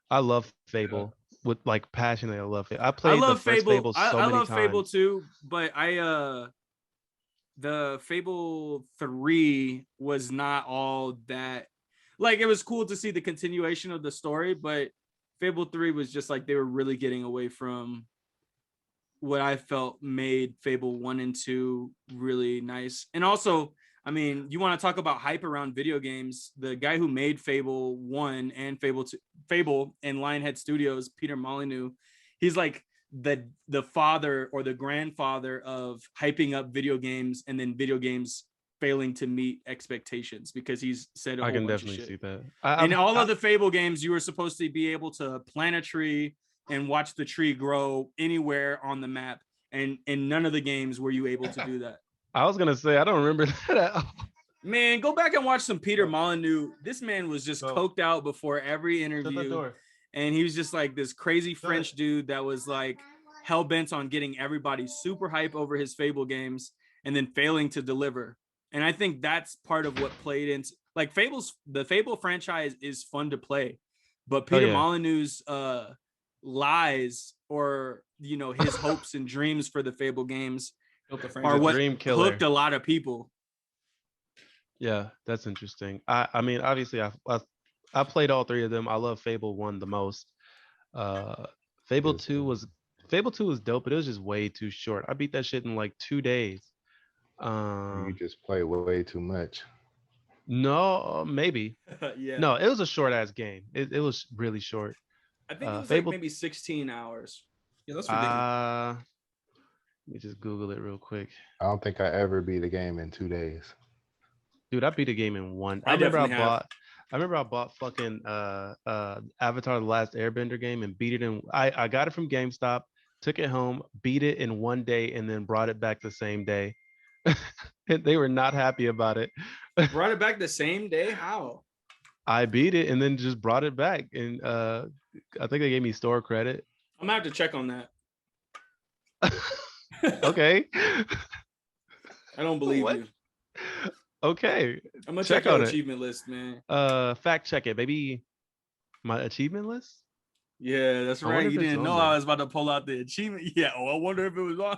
I love Fable with like passionately. I love it. I played the first Fable so I many love times. Fable too, but the Fable 3 was not all that. Like, it was cool to see the continuation of the story, but Fable 3 was just like they were really getting away from what I felt made Fable 1 and 2 really nice. And also, I mean, you want to talk about hype around video games, the guy who made Fable 1 and Fable 2, Fable and Lionhead Studios, Peter Molyneux, he's like the father or the grandfather of hyping up video games and then video games failing to meet expectations, because he's said a I whole can bunch definitely of shit. see that. In all of the Fable games, you were supposed to be able to plant a tree and watch the tree grow anywhere on the map, and in none of the games were you able to do that. I was gonna say I don't remember that at all. Man, go back and watch some Peter Molyneux. This man was just coked out before every Shut that interview. door. And he was just like this crazy Shut French dude that was like hell bent on getting everybody super hype over his Fable games and then failing to deliver. And I think that's part of what played into like the Fable franchise is fun to play, but Peter Molyneux's lies or his hopes and dreams for the Fable games are what hooked a lot of people. Yeah, that's interesting. I mean, obviously, I played all three of them. I love Fable 1 the most. Fable 2 was dope, but it was just way too short. I beat that shit in like 2 days. You just play way too much. No, maybe. Yeah. No, it was a short ass game. It was really short. I think it was Fable, like maybe 16 hours. Yeah, that's ridiculous. Let me just Google it real quick. I don't think I ever beat a game in 2 days. Dude, I beat a game in 1. I remember I bought fucking Avatar: The Last Airbender game and beat it in. I got it from GameStop, took it home, beat it in 1 day, and then brought it back the same day. They were not happy about it. Brought it back the same day? How? I beat it and then just brought it back, and I think they gave me store credit. I'm gonna have to check on that. Okay. I don't believe you. Okay. I'm gonna check your achievement list, man. Fact check it, baby. My achievement list? Yeah, that's right. You didn't know I was about to pull out the achievement. Yeah. Oh, I wonder if it was on.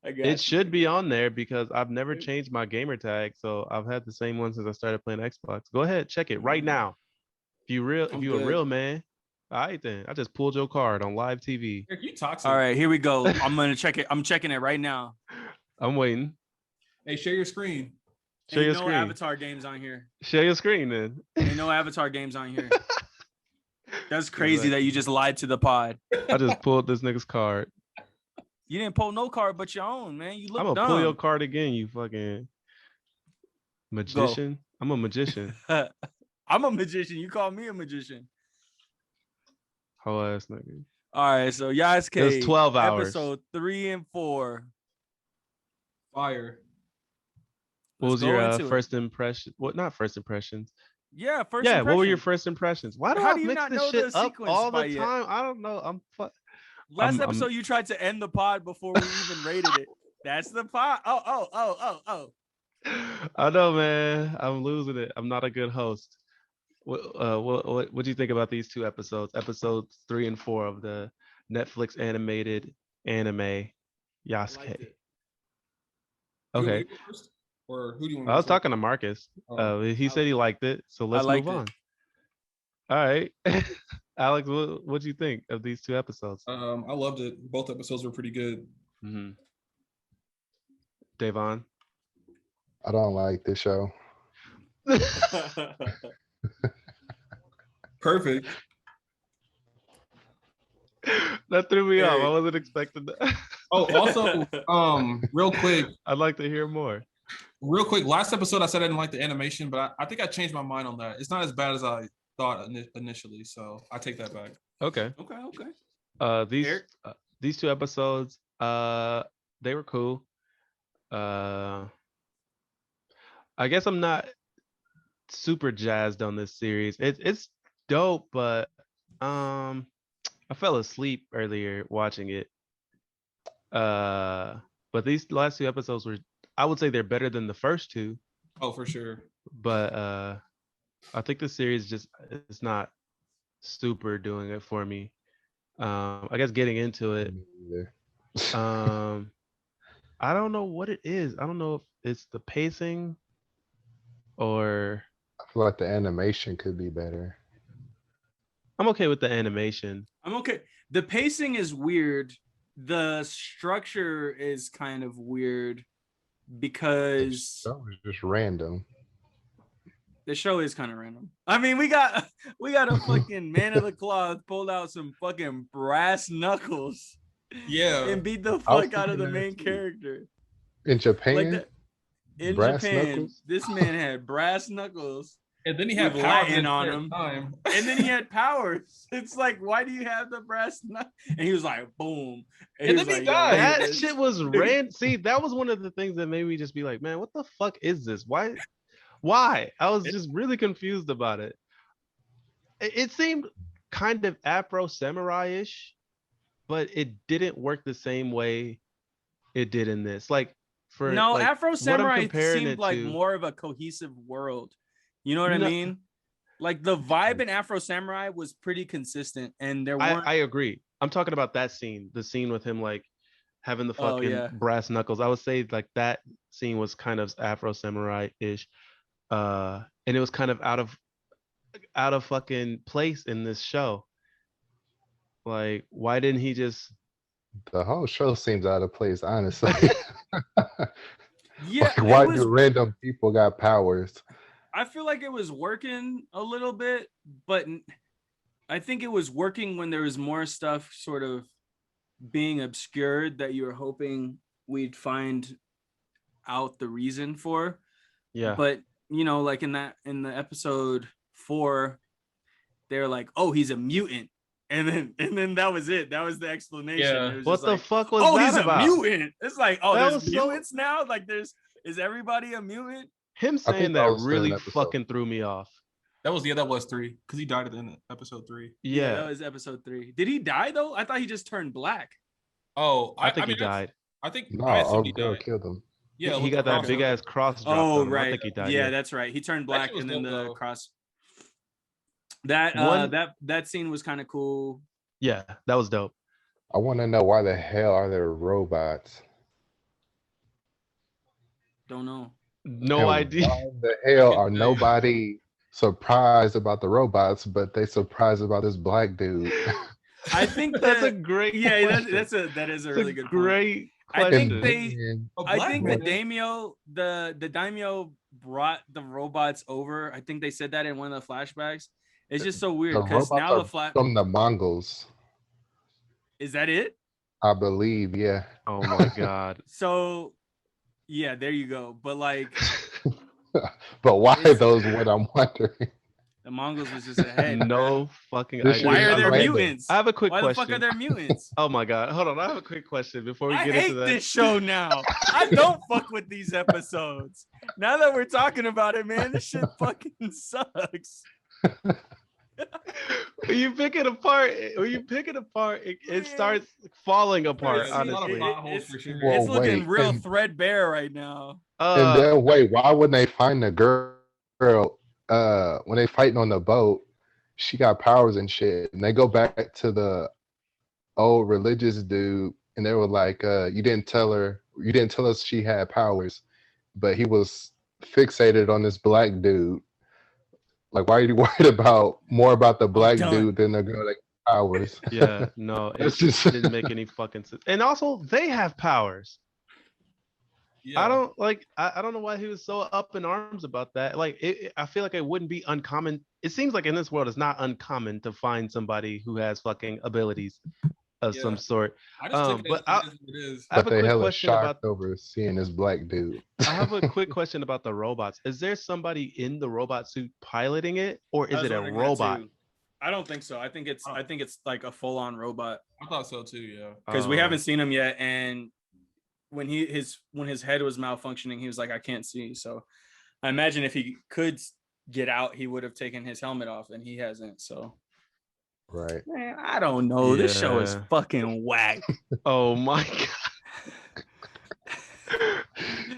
It should be on there because I've never changed my gamer tag, so I've had the same one since I started playing Xbox. Go ahead, check it right now. If you a real man, all right then. I just pulled your card on live TV. You toxic. All right, here we go. I'm gonna check it. I'm checking it right now. I'm waiting. Hey, share your screen. Share your no screen. Avatar games on here. Share your screen then. Ain't no Avatar games on here. That's crazy that you just lied to the pod. I just pulled this nigga's card. You didn't pull no card but your own, man. You look dumb. I'm gonna pull your card again, you fucking magician. Go. I'm a magician. I'm a magician. You call me a magician. Whole ass nigga. All right, so Yasuke. It was 12 hours. Episode 3 and 4. Fire. What was your first impression? What? Not first impressions. Yeah, first. Yeah, what were your first impressions? Why do I mix this shit up all the time? Yet? I don't know. Last episode, you tried to end the pod before we even rated it. That's the pod. Oh. I know, man. I'm losing it. I'm not a good host. What do you think about these 2 episodes? Episodes 3 and 4 of the Netflix animated anime Yasuke. Okay. Or who do you want? I was talking to Marcus. He said he liked it, so let's move on. All right. Alex, what do you think of these 2 episodes? I loved it. Both episodes were pretty good. Mm-hmm. Davon? I don't like this show. Perfect. That threw me off. I wasn't expecting that. Oh, also, real quick. I'd like to hear more. Real quick, last episode I said I didn't like the animation, but I think I changed my mind on that. It's not as bad as I thought initially, so I take that back. Okay. These 2 episodes, they were cool. I guess I'm not super jazzed on this series. It's dope, but I fell asleep earlier watching it. But these last 2 episodes were, I would say they're better than the first 2. Oh, for sure. But I think the series just is not super doing it for me. I guess getting into it. I don't know what it is. I don't know if it's the pacing or I feel like the animation could be better. I'm okay with the animation. I'm okay. The pacing is weird. The structure is kind of weird because that was just random. The show is kind of random. I mean, we got a fucking man of the cloth pulled out some fucking brass knuckles. Yeah. And beat the fuck out of the main character. In Japan? Like in Japan, knuckles? This man had brass knuckles And then he had with powers Latin the on entire him. time. And then he had powers. It's like, why do you have the brass knuckles? And he was like, boom. And was then he like, died. That this. shit was random. See, that was one of the things that made me just be like, man, what the fuck is this? Why? I was just really confused about it. It seemed kind of Afro Samurai-ish, but it didn't work the same way it did in this. Like No, like, Afro what I'm Samurai comparing seemed it like to, more of a cohesive world. You know what I No. mean? Like the vibe in Afro Samurai was pretty consistent, and there weren't. I agree. I'm talking about that scene, the scene with him like having the Oh, fucking yeah. brass knuckles. I would say like that scene was kind of Afro Samurai-ish. And it was kind of out of fucking place in this show. Like, why didn't he just The whole show seems out of place, honestly. Yeah, Like, why it was. do random people got powers? I feel like it was working a little bit, but I think it was working when there was more stuff sort of being obscured that you were hoping we'd find out the reason for. Yeah. But you know, like in the episode 4, they're like, "Oh, he's a mutant," and then that was it. That was the explanation. Yeah. It was What just the like, fuck was "Oh, that he's about? a mutant." It's like, "Oh, That there's was so- mutants now." Like, is everybody a mutant? Him I think saying that that was still in really episode. fucking threw me off. That was 3 because he died at the end of episode 3. Yeah, Yeah, that was episode 3. Did he die though? I thought he just turned black. Oh, I think he mean, that's- died. I think No, I assumed old he girl died. killed him. Yeah, he with got the that cross. big ass cross dropped Oh, on him. I right. think he died. Yeah, that's right. He turned black, shit was and then dope, the though. cross. That One- that scene was kind of cool. Yeah, that was dope. I want to know why the hell are there robots? Don't know. No And idea. Why the hell are Fucking thing. nobody surprised about the robots, but they surprised about this black dude? I think That's a that- great yeah. question. That is a It's really a good point. great I question. think they. then A I black think man. the daimyo brought the robots over. I think they said that in one of the flashbacks. It's just so weird the because robots now are the flash from the Mongols, is that it. I believe. Yeah. Oh my god. So, yeah, there you go. But like But why It's- those? What I'm wondering. the Mongols was just ahead. No fucking This idea. shit Why is are there random. mutants? I have a quick Why question. the fuck are there mutants? Oh my god. Hold on. I have a quick question before we I get hate into that. this show now. I don't fuck with these episodes. Now that we're talking about it, man, this shit fucking sucks. When you pick it apart, it starts falling apart, Yeah, there's a lot of honestly. plot holes for sure. Well, It's looking wait, real and- threadbare right now. And then wait, why wouldn't they find the girl? When they fighting on the boat, she got powers and shit, and they go back to the old religious dude, and they were like, "You didn't tell us she had powers," but he was fixated on this black dude. Like, why are you worried about more about the black done. dude than the girl that got powers? Yeah, no, it That's just- didn't make any fucking sense. And also, they have powers. Yeah. I don't like. I don't know why he was so up in arms about that. Like, I feel like it wouldn't be uncommon. It seems like in this world, it's not uncommon to find somebody who has fucking abilities of Yeah. some sort. I just take it but as it is. I have But a they quick hella question about. shocked over seeing this black dude. I have a quick question about the robots. Is there somebody in the robot suit piloting it, or I is was it a wondering that robot? too. I don't think so. I think it's like a full-on robot I thought so too. Yeah. because we Oh. haven't seen him yet. And when his head was malfunctioning, he was like, "I can't see." So I imagine if he could get out, he would have taken his helmet off, and he hasn't. So Right. man, I don't know. This show is Yeah. fucking whack. Oh my god,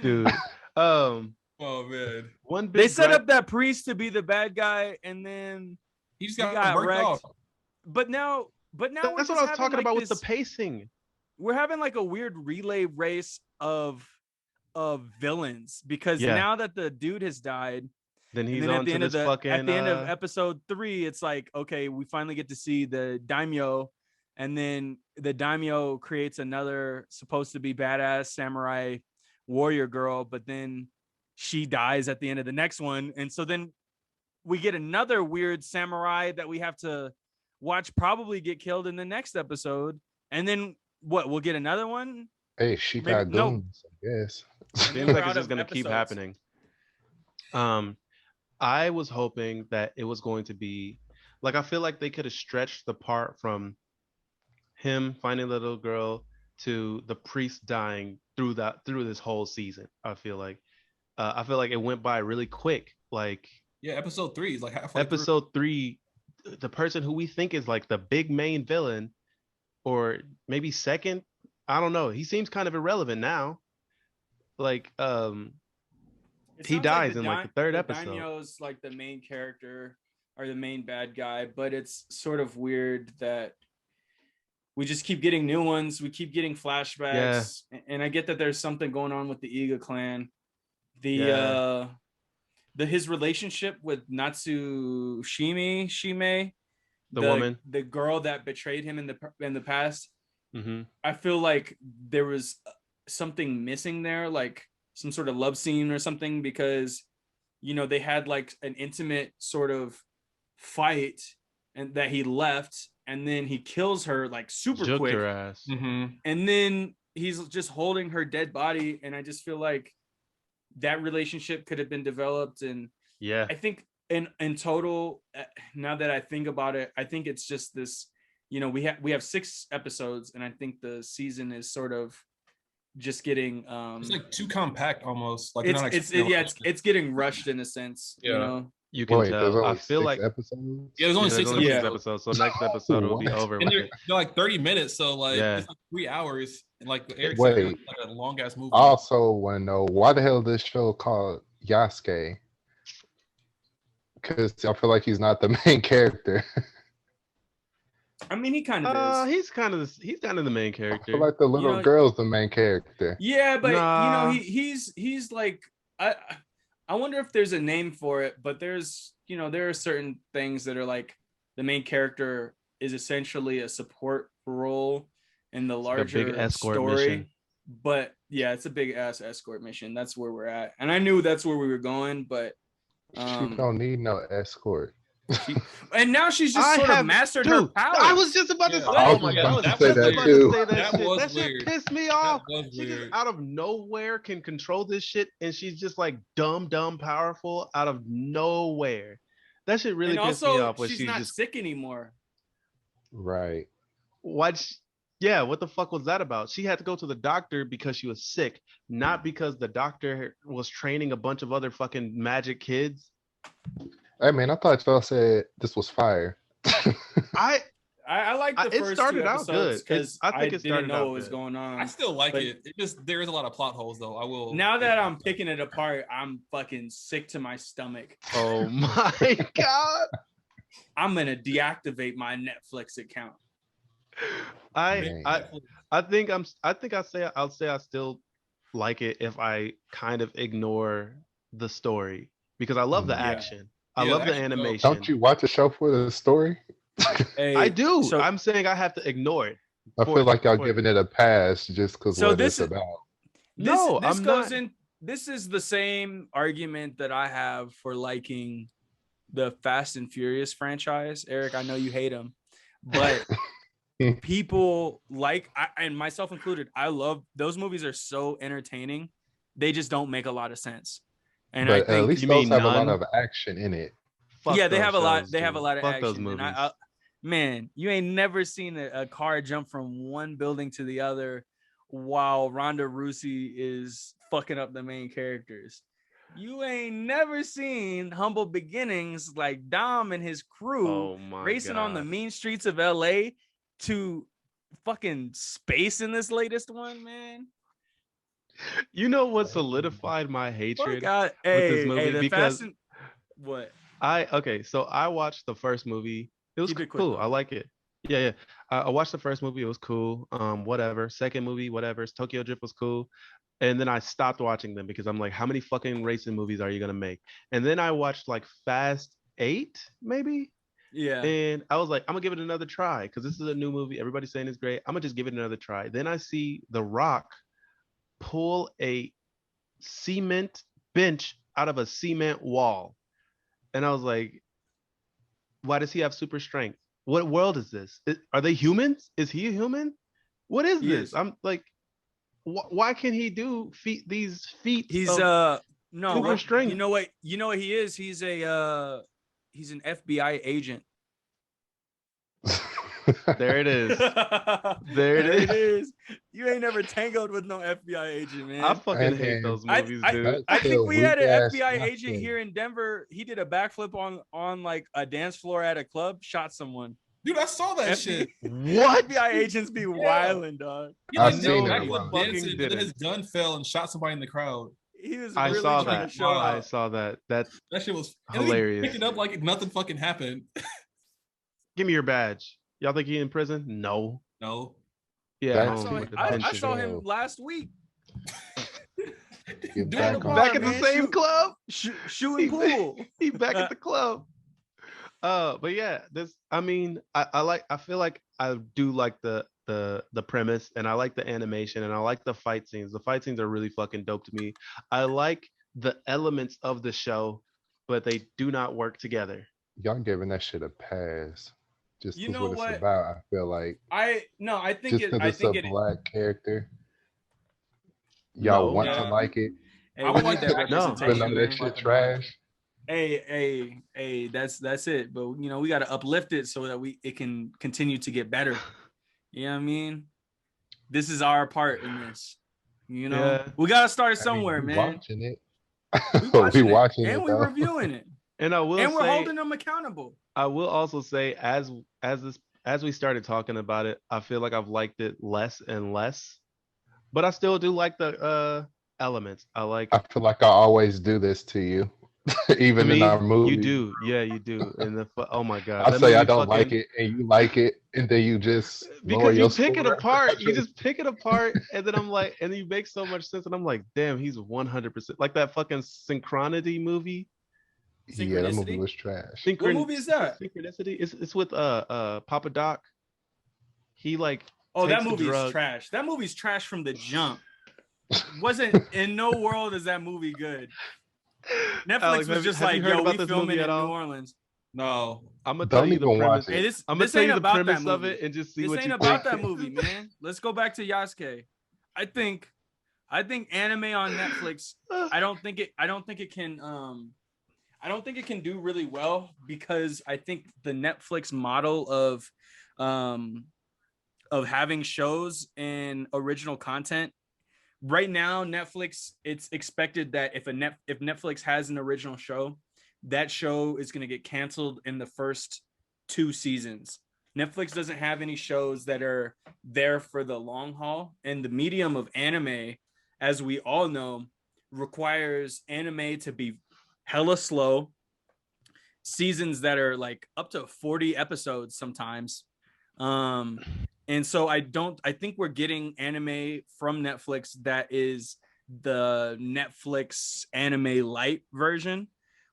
dude. Oh man, One big They set gripe- up that priest to be the bad guy, and then he just He got, got worked wrecked. off. but now we're That's just what I was having, talking like, about with the this- pacing. We're having like a weird relay race of villains because Yeah. now that the dude has died, Then and he's then on at the to end of this fucking. at the end of episode 3, it's like, okay, we finally get to see the daimyo, and then the daimyo creates another supposed to be badass samurai warrior girl, but then she dies at the end of the next one, and so then we get another weird samurai that we have to watch probably get killed in the next episode, and then what? We'll get another one. Hey, she Maybe- got no. goons, I guess. And then Seems we're like out it's just of gonna keep episodes. happening. I was hoping that it was going to be like I feel like they could have stretched the part from him finding the little girl to the priest dying through this whole season. I feel like it went by really quick. Like Yeah, episode 3 is like halfway through. episode 3, the person who we think is like the big main villain, or maybe second, I don't know. He seems kind of irrelevant now. Like It he sounds like dies in like the third episode. Daimyo's like the main character or the main bad guy, but it's sort of weird that we just keep getting new ones. We keep getting flashbacks, and I get that there's something going on with the Iga clan. The his relationship with Shime, the woman, the girl that betrayed him in the past. Mm-hmm. I feel like there was something missing there, like some sort of love scene or something, because they had like an intimate sort of fight, and that he left, and then he kills her like super Juked quick, her ass. Mm-hmm. and then he's just holding her dead body, and I just feel like that relationship could have been developed. And Yeah, I think in total, now that I think about it, I think it's just this, we have 6 episodes, and I think the season is sort of just getting It's like too compact almost. Like it's getting rushed in a sense. Yeah. You can Wait, there's tell. only I feel 6 like episodes? Yeah, there's only 6 only 6 episodes. episodes. So next episode will be What? over And with they're it. like 30 minutes, so like Yeah. it's like 3 hours. And like Eric Wait. said, it's like a long ass movie. I also want to know why the hell this show called Yasuke? Because I feel like he's not the main character. I mean, he kind of is. He's kind of the main I character. feel like the little girl's the main character. Yeah, but Nah. he's like, I wonder if there's a name for it, but there's there are certain things that are like the main character is essentially a support role in the larger big escort story. mission. But yeah, it's a big ass escort mission. That's where we're at, and I knew that's where we were going, but She don't need no escort. and now she's just sort of mastered her powers. I was just about to say, I was oh my just god, about to say that too. That shit weird. pissed me off. That was She just weird. out of nowhere can control this shit, and she's just like dumb powerful out of nowhere. That shit really and pissed me also, off. When she's not sick anymore. Right. Yeah, what the fuck was that about? She had to go to the doctor because she was sick, not because the doctor was training a bunch of other fucking magic kids. Hey man, I thought y'all said this was fire. I like the It first started 2 out good. episodes because I think it didn't started know out what was good. going on. I still like But- it. It just there is a lot of plot holes though. I will. Now that I'm picking it apart, I'm fucking sick to my stomach. Oh my god. I'm gonna deactivate my Netflix account. I'll say I still like it if I kind of ignore the story because I love the Yeah. action. I Yeah, love the the action, animation. Don't you watch a show for the story? Hey, I do. So, I'm saying I have to ignore it. I feel like y'all for- giving it a pass just because So what this it's is- about. No, this I'm goes not. in. This is the same argument that I have for liking the Fast and Furious franchise. Eric, I know you hate them, but people and myself included, I love those movies. Are so entertaining. They just don't make a lot of sense. And I But at think least you those mean have a lot none? of action in it. Fuck yeah, they those have a lot. shows, They have a dude. lot of Fuck action. those movies. And man, you ain't never seen a car jump from one building to the other while Ronda Rousey is fucking up the main characters. You ain't never seen humble beginnings like Dom and his crew Oh my racing on the God. mean streets of LA to fucking space in this latest one, man. You know what solidified my Fuck hatred? out. this movie the because- Fast and what? So I watched the first movie. It was Keep it quick, cool. though. I like it. Yeah. I watched the first movie. It was cool. Whatever. Second movie, whatever. Tokyo Drift was cool. And then I stopped watching them because I'm like, how many fucking racing movies are you gonna make? And then I watched like Fast 8, maybe. Yeah. And I was like, I'm gonna give it another try because this is a new movie. Everybody's saying it's great. I'm gonna just give it another try. Then I see The Rock pull a cement bench out of a cement wall. And I was like, why does he have super strength? What world is this? Are they humans? Is he a human? What is He this? is. I'm like, why can he do these feats? He's of No, Silver what, string. you know what? You know what he is? He's an FBI agent. There it is. There it is. You ain't never tangled with no FBI agent, man. I fucking Hey, hate man, those movies, dude. that's I think still we had an weak-ass FBI agent nothing. here in Denver. He did a backflip on like a dance floor at a club, shot someone. Dude, I saw that shit. What? FBI agents be wilding, dog. He I've like seen did it. backflip Fucking dancing, but then his gun fell and shot somebody in the crowd. He was I really saw trying that. to show Wow. I out. saw that. That's That shit was and then he hilarious. picked it up like nothing fucking happened. Give me your badge. Y'all think he in prison? No. No. Yeah, That's home it. I detention. saw him last week. Get Doing back the on. bar, Back at the man, same shoot. club. Shooting pool. He back at the club. But yeah, this. I mean, I feel like I do like the premise, and I like the animation, and I like the fight scenes. The fight scenes are really fucking dope to me. I like the elements of the show, but they do not work together. Y'all giving that shit a pass. Just You because know what what? it's about, I feel like. I think Just it. because I it's think a it. black character. Y'all No. want to Yeah. like it. Hey, I we would need like that that. No. But no, representation, that man. shit trash. Hey, that's it. But you know, we got to uplift it so that it can continue to get better. You know what I mean? This is our part in this. You know, Yeah. we got to start I mean, somewhere, we man. watching it. We we watching and it we though. reviewing it, And I will and we're say, holding them accountable. I will also say, as we started talking about it, I feel like I've liked it less and less. But I still do like the elements. I like I feel like I always do this to you, even in me. our movie. You do, yeah, you do. And oh my god, I that say I movie don't like fucking it, and you like it, and then you just lower because your you pick it score. apart. You just pick it apart, and then I'm like, and you make so much sense, and I'm like, damn, he's 100% like that fucking synchronity movie. Yeah, that movie Synchronicity? was trash. What movie is that? Synchronicity. It's with Papa Doc. He like Oh, that takes a movie is drug. trash. That movie's trash from the jump. Wasn't in no world is that movie good. Netflix Alex, was just have you like, heard yo, about we this filming movie in at New all? Orleans. No. I'm gonna tell Don't you the even watch premise. it. Hey, this I'm gonna this tell ain't you the about that premise of movie. it and just see This what ain't you about think. that movie, man. Let's go back to Yasuke. I think anime on Netflix. I don't think it can. I don't think it can do really well because I think the Netflix model of having shows and original content right now, Netflix, it's expected that if Netflix has an original show, that show is going to get canceled in the first 2 seasons. Netflix doesn't have any shows that are there for the long haul, and the medium of anime, as we all know, requires anime to be hella slow, seasons that are like up to 40 episodes sometimes. And so I think we're getting anime from Netflix that is the Netflix anime light version,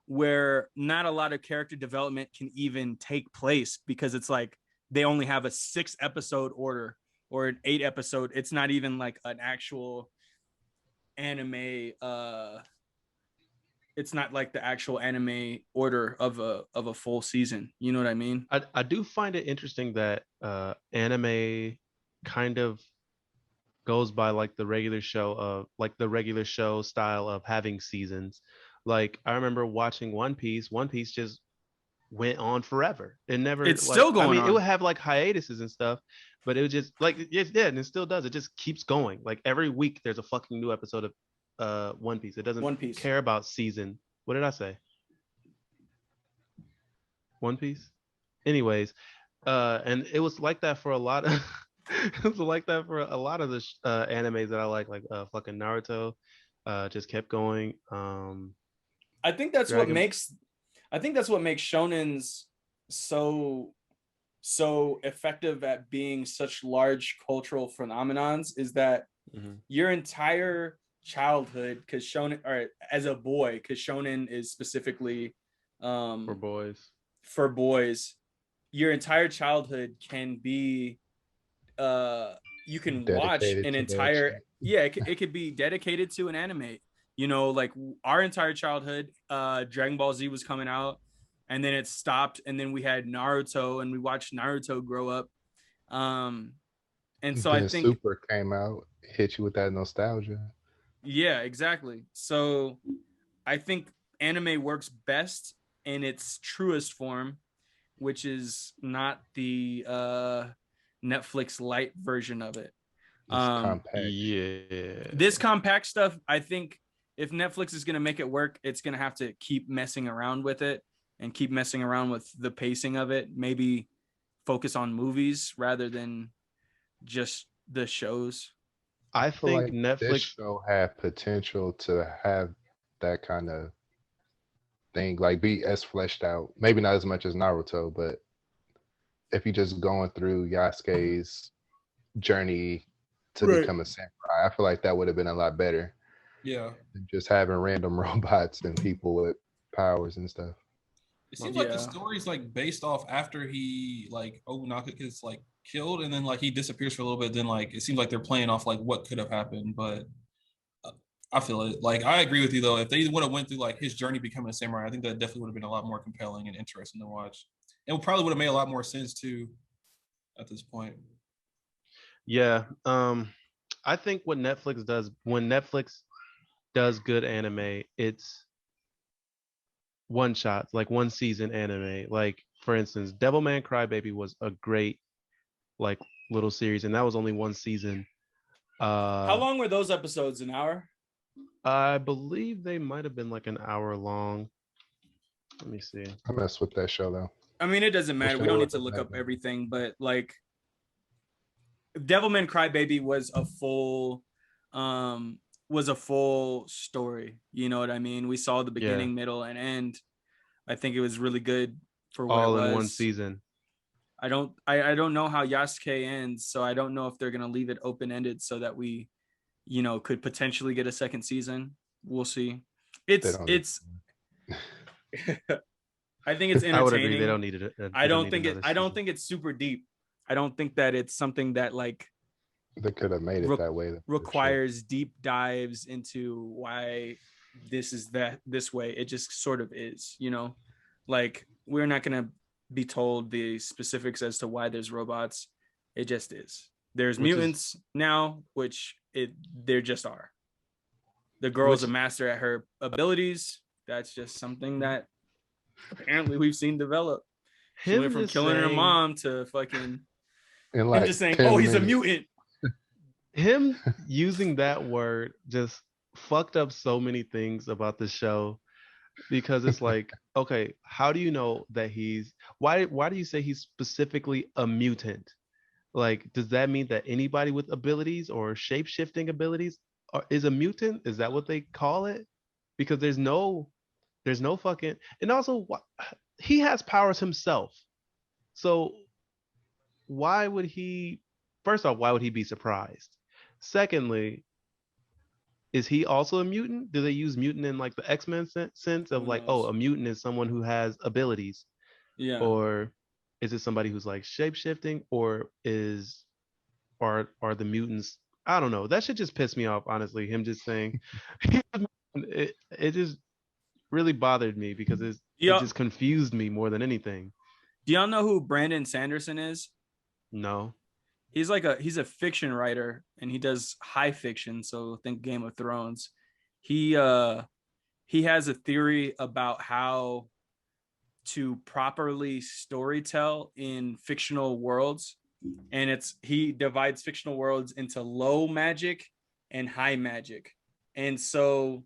where not a lot of character development can even take place because it's like they only have a 6 episode order or an 8 episode. It's not even like an actual anime it's not like the actual anime order of a full season. You know what I mean? I do find it interesting that anime kind of goes by like the regular show style of having seasons. Like I remember watching One Piece. One Piece just went on forever. It never It's like still I going mean, it on. would have like hiatuses and stuff, but it was just like yeah, and it still does. It just keeps going. Like every week there's a fucking new episode of One Piece. It doesn't One Piece. care about season. What did I say? One Piece? Anyways, and it was like that for a lot of it was like that for a lot of the animes that I like fucking Naruto. Just kept going. I think that's what Dragon- makes shonens so effective at being such large cultural phenomenons is that Mhm. your entire childhood, because shonen, or as a boy, because shonen is specifically for for boys, your entire childhood can be you can watch Dedicated an to that entire shit. yeah, it could be dedicated to an anime. You know, like our entire childhood, Dragon Ball Z was coming out, and then it stopped, and then we had Naruto, and we watched Naruto grow up. And so I Then think Super came out, hit you with that nostalgia. yeah, exactly. So I think anime works best in its truest form, which is not the Netflix light version of it. It's compact. Yeah. This compact stuff, I think if Netflix is going to make it work, it's going to have to keep messing around with it and keep messing around with the pacing of it. Maybe focus on movies rather than just the shows. I feel think like this Netflix. show have potential to have that kind of thing, like be as fleshed out. Maybe not as much as Naruto, but if you just going through Yasuke's journey to Right. become a samurai, I feel like that would have been a lot better Yeah. than just having random robots and people with powers and stuff. It seems like the Yeah. story's like based off after he like Ogunaka gets like killed and then like he disappears for a little bit. Then like it seems like they're playing off like what could have happened, but I feel it. Like I agree with you though. If they would have went through like his journey becoming a samurai, I think that definitely would have been a lot more compelling and interesting to watch. It probably would have made a lot more sense too at this point. Yeah. I think what Netflix does when Netflix does good anime, it's one shots, like one season anime. Like for instance, Devilman Crybaby was a great like little series, and that was only one season. How long were those episodes? An hour? I believe they might have been like an hour long. Let me see. I mess with that show though. I mean, it doesn't matter. We don't need to look up Batman. everything, but like Devilman Crybaby was a full story. You know what I mean? We saw the beginning, middle, and end. I think it was really good for what All it was. in one season. I don't know how Yasuke ends, so I don't know if they're gonna leave it open ended so that we, could potentially get a second season. We'll see. It's I think it's entertaining. I would agree. They don't need it. I don't think it's super deep. I don't think that it's something that like they could have made it that way. Requires deep dives into why this is this way. It just sort of is, like we're not gonna be told the specifics as to why there's robots. It just is. There's mutants now, there just are. The girl's a master at her abilities. That's just something that apparently we've seen develop. She went from killing her mom to fucking and just saying, "Oh, he's a mutant." Him using that word just fucked up so many things about the show, because it's like, okay, how do you know that why do you say he's specifically a mutant? Like, does that mean that anybody with abilities or shape-shifting abilities is a mutant? Is that what they call it? Because there's no fucking, and also he has powers himself. So why would he, first off, why would he be surprised? Secondly, is he also a mutant? Do they use mutant in like the X-Men sense of like, oh, a mutant is someone who has abilities? Yeah. Or is it somebody who's like shape-shifting, or are the mutants? I don't know. That shit just pissed me off, honestly. Him just saying it just really bothered me because it just confused me more than anything. Do y'all know who Brandon Sanderson is? No. He's a fiction writer and he does high fiction, so think Game of Thrones. He has a theory about how to properly storytell in fictional worlds, and he divides fictional worlds into low magic and high magic. And so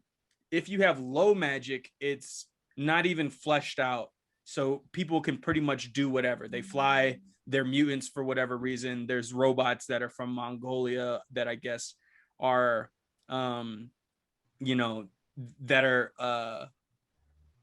if you have low magic, it's not even fleshed out, so people can pretty much do whatever. They fly, they're mutants for whatever reason. There's robots that are from Mongolia that I guess are that are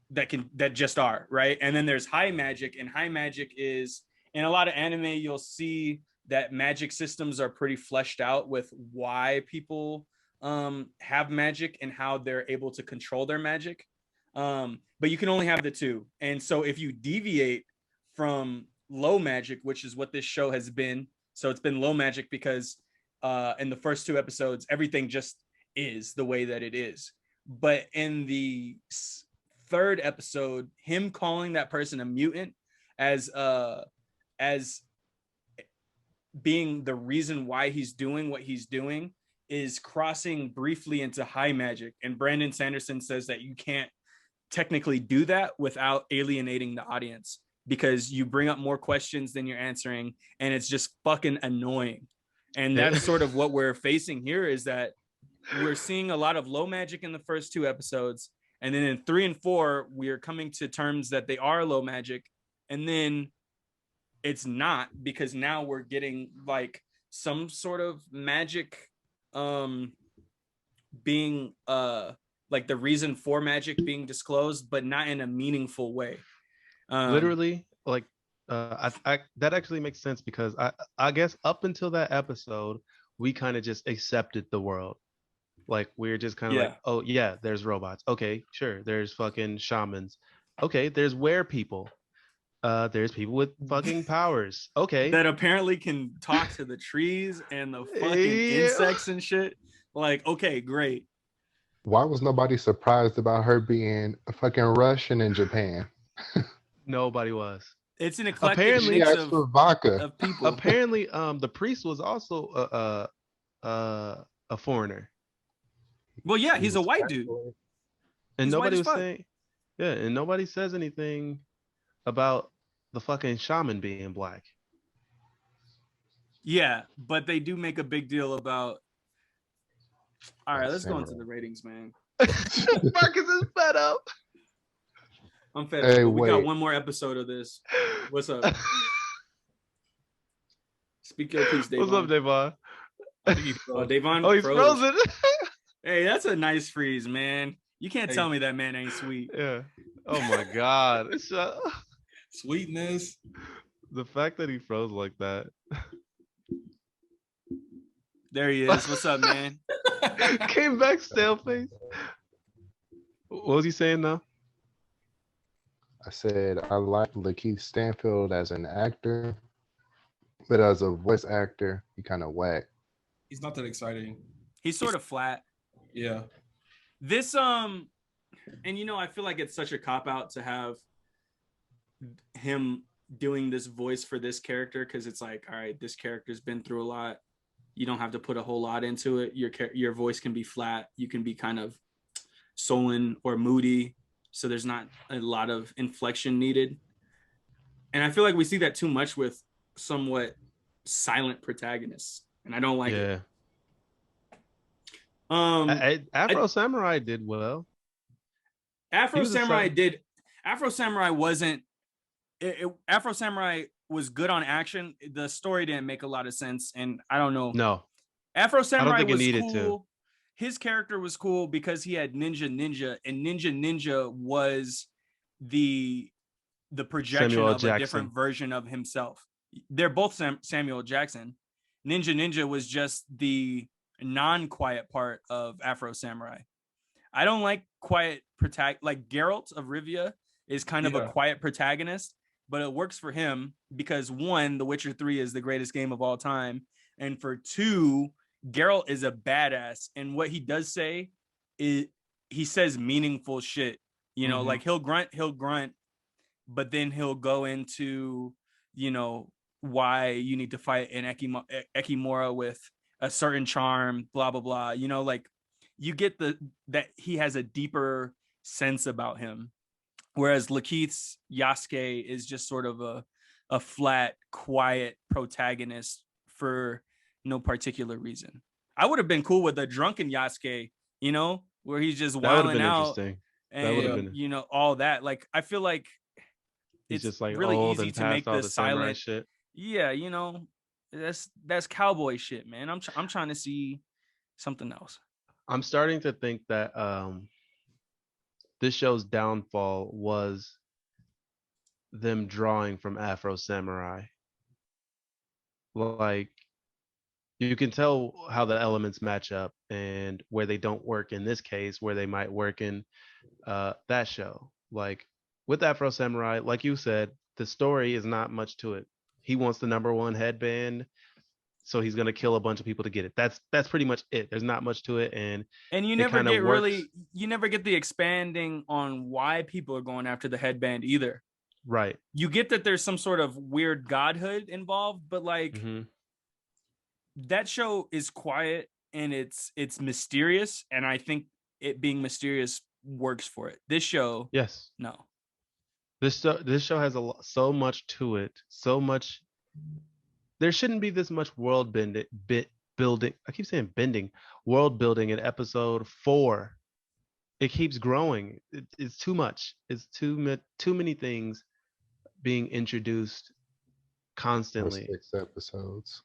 that just are, right? And then there's high magic, and high magic is, in a lot of anime you'll see that magic systems are pretty fleshed out with why people have magic and how they're able to control their magic. But you can only have the two. And so if you deviate from low magic, which is what this show has been, so it's been low magic because in the first two episodes everything just is the way that it is. But in the third episode, him calling that person a mutant as being the reason why he's doing what he's doing is crossing briefly into high magic, and Brandon Sanderson says that you can't technically do that without alienating the audience because you bring up more questions than you're answering, and it's just fucking annoying. And that's sort of what we're facing here, is that we're seeing a lot of low magic in the first 2 episodes, and then in 3 and 4 we're coming to terms that they are low magic, and then it's not, because now we're getting like some sort of magic being like the reason for magic being disclosed, but not in a meaningful way. Literally, like I that actually makes sense, because I guess up until that episode we kind of just accepted the world. Like we're just kind of like, oh yeah, there's robots. Okay, sure. There's fucking shamans. Okay, there's were people. There's people with fucking powers. Okay. That apparently can talk to the trees and the fucking insects and shit. Like, okay, great. Why was nobody surprised about her being fucking Russian in Japan? Nobody was. It's an eclectic Apparently, mix for vodka. of people. Apparently, the priest was also a foreigner. Well, yeah, he's a white dude. And He's white nobody as was fuck. saying, yeah, and nobody says anything about the fucking shaman being black. Yeah, but they do make a big deal about. All right, let's go into the ratings, man. Marcus is fed up. I'm fed Hey, up. We wait. got one more episode of this. What's up? Speak your piece, Davon. What's up, Devon? Oh, Davon. Oh, he's froze. frozen. Hey, that's a nice freeze, man. You can't tell me that man ain't sweet. Yeah. Oh my God. Sweetness. The fact that he froze like that. There he is. What's up, man? Came back stale face. What was he saying now? I said I like Lakeith Stanfield as an actor, but as a voice actor, he kind of whack. He's not that exciting. He's sort of flat. Yeah. This and you know, I feel like it's such a cop out to have him doing this voice for this character, because it's like, all right, this character's been through a lot. You don't have to put a whole lot into it. Your voice can be flat. You can be kind of sullen or moody, so there's not a lot of inflection needed. And I feel like we see that too much with somewhat silent protagonists, and I don't like it. Afro Samurai did well. Afro Samurai wasn't. Afro Samurai was good on action. The story didn't make a lot of sense, and I don't know. No, Afro Samurai was needed cool. to. His character was cool because he had Ninja, and Ninja was the projection Samuel of Jackson. A different version of himself. They're both Samuel Jackson. Ninja was just the non-quiet part of Afro Samurai. I don't like quiet like Geralt of Rivia is kind of a quiet protagonist, but it works for him because 1, The Witcher 3 is the greatest game of all time, and for 2, Geralt is a badass, and what he does say is he says meaningful shit. You know, like he'll grunt, but then he'll go into, you know, why you need to fight an Ekimura with a certain charm, blah blah blah. You know, like you get that he has a deeper sense about him, whereas Lakeith's Yasuke is just sort of a flat, quiet protagonist for no particular reason. I would have been cool with a drunken Yasuke, you know, where he's just wilding out and you know, all that. Like I feel like he's it's just like really old easy and to past make all the the samurai silent shit. Yeah, you know, that's cowboy shit, man. I'm trying to see something else. I'm starting to think that this show's downfall was them drawing from Afro Samurai. Like you can tell how the elements match up and where they don't work in this case, where they might work in that show. Like with Afro Samurai, like you said, the story is not much to it. He wants the #1 headband, so he's gonna kill a bunch of people to get it. That's pretty much it. There's not much to it, and you never get the expanding on why people are going after the headband either. Right. You get that there's some sort of weird godhood involved, but like that show is quiet and it's mysterious, and I think it being mysterious works for it. This show, Yes. no. This show has so much to it. So much. There shouldn't be this much world building. I keep saying bending. World building in episode 4. It keeps growing. It's too much. It's too many things being introduced For constantly 6 episodes.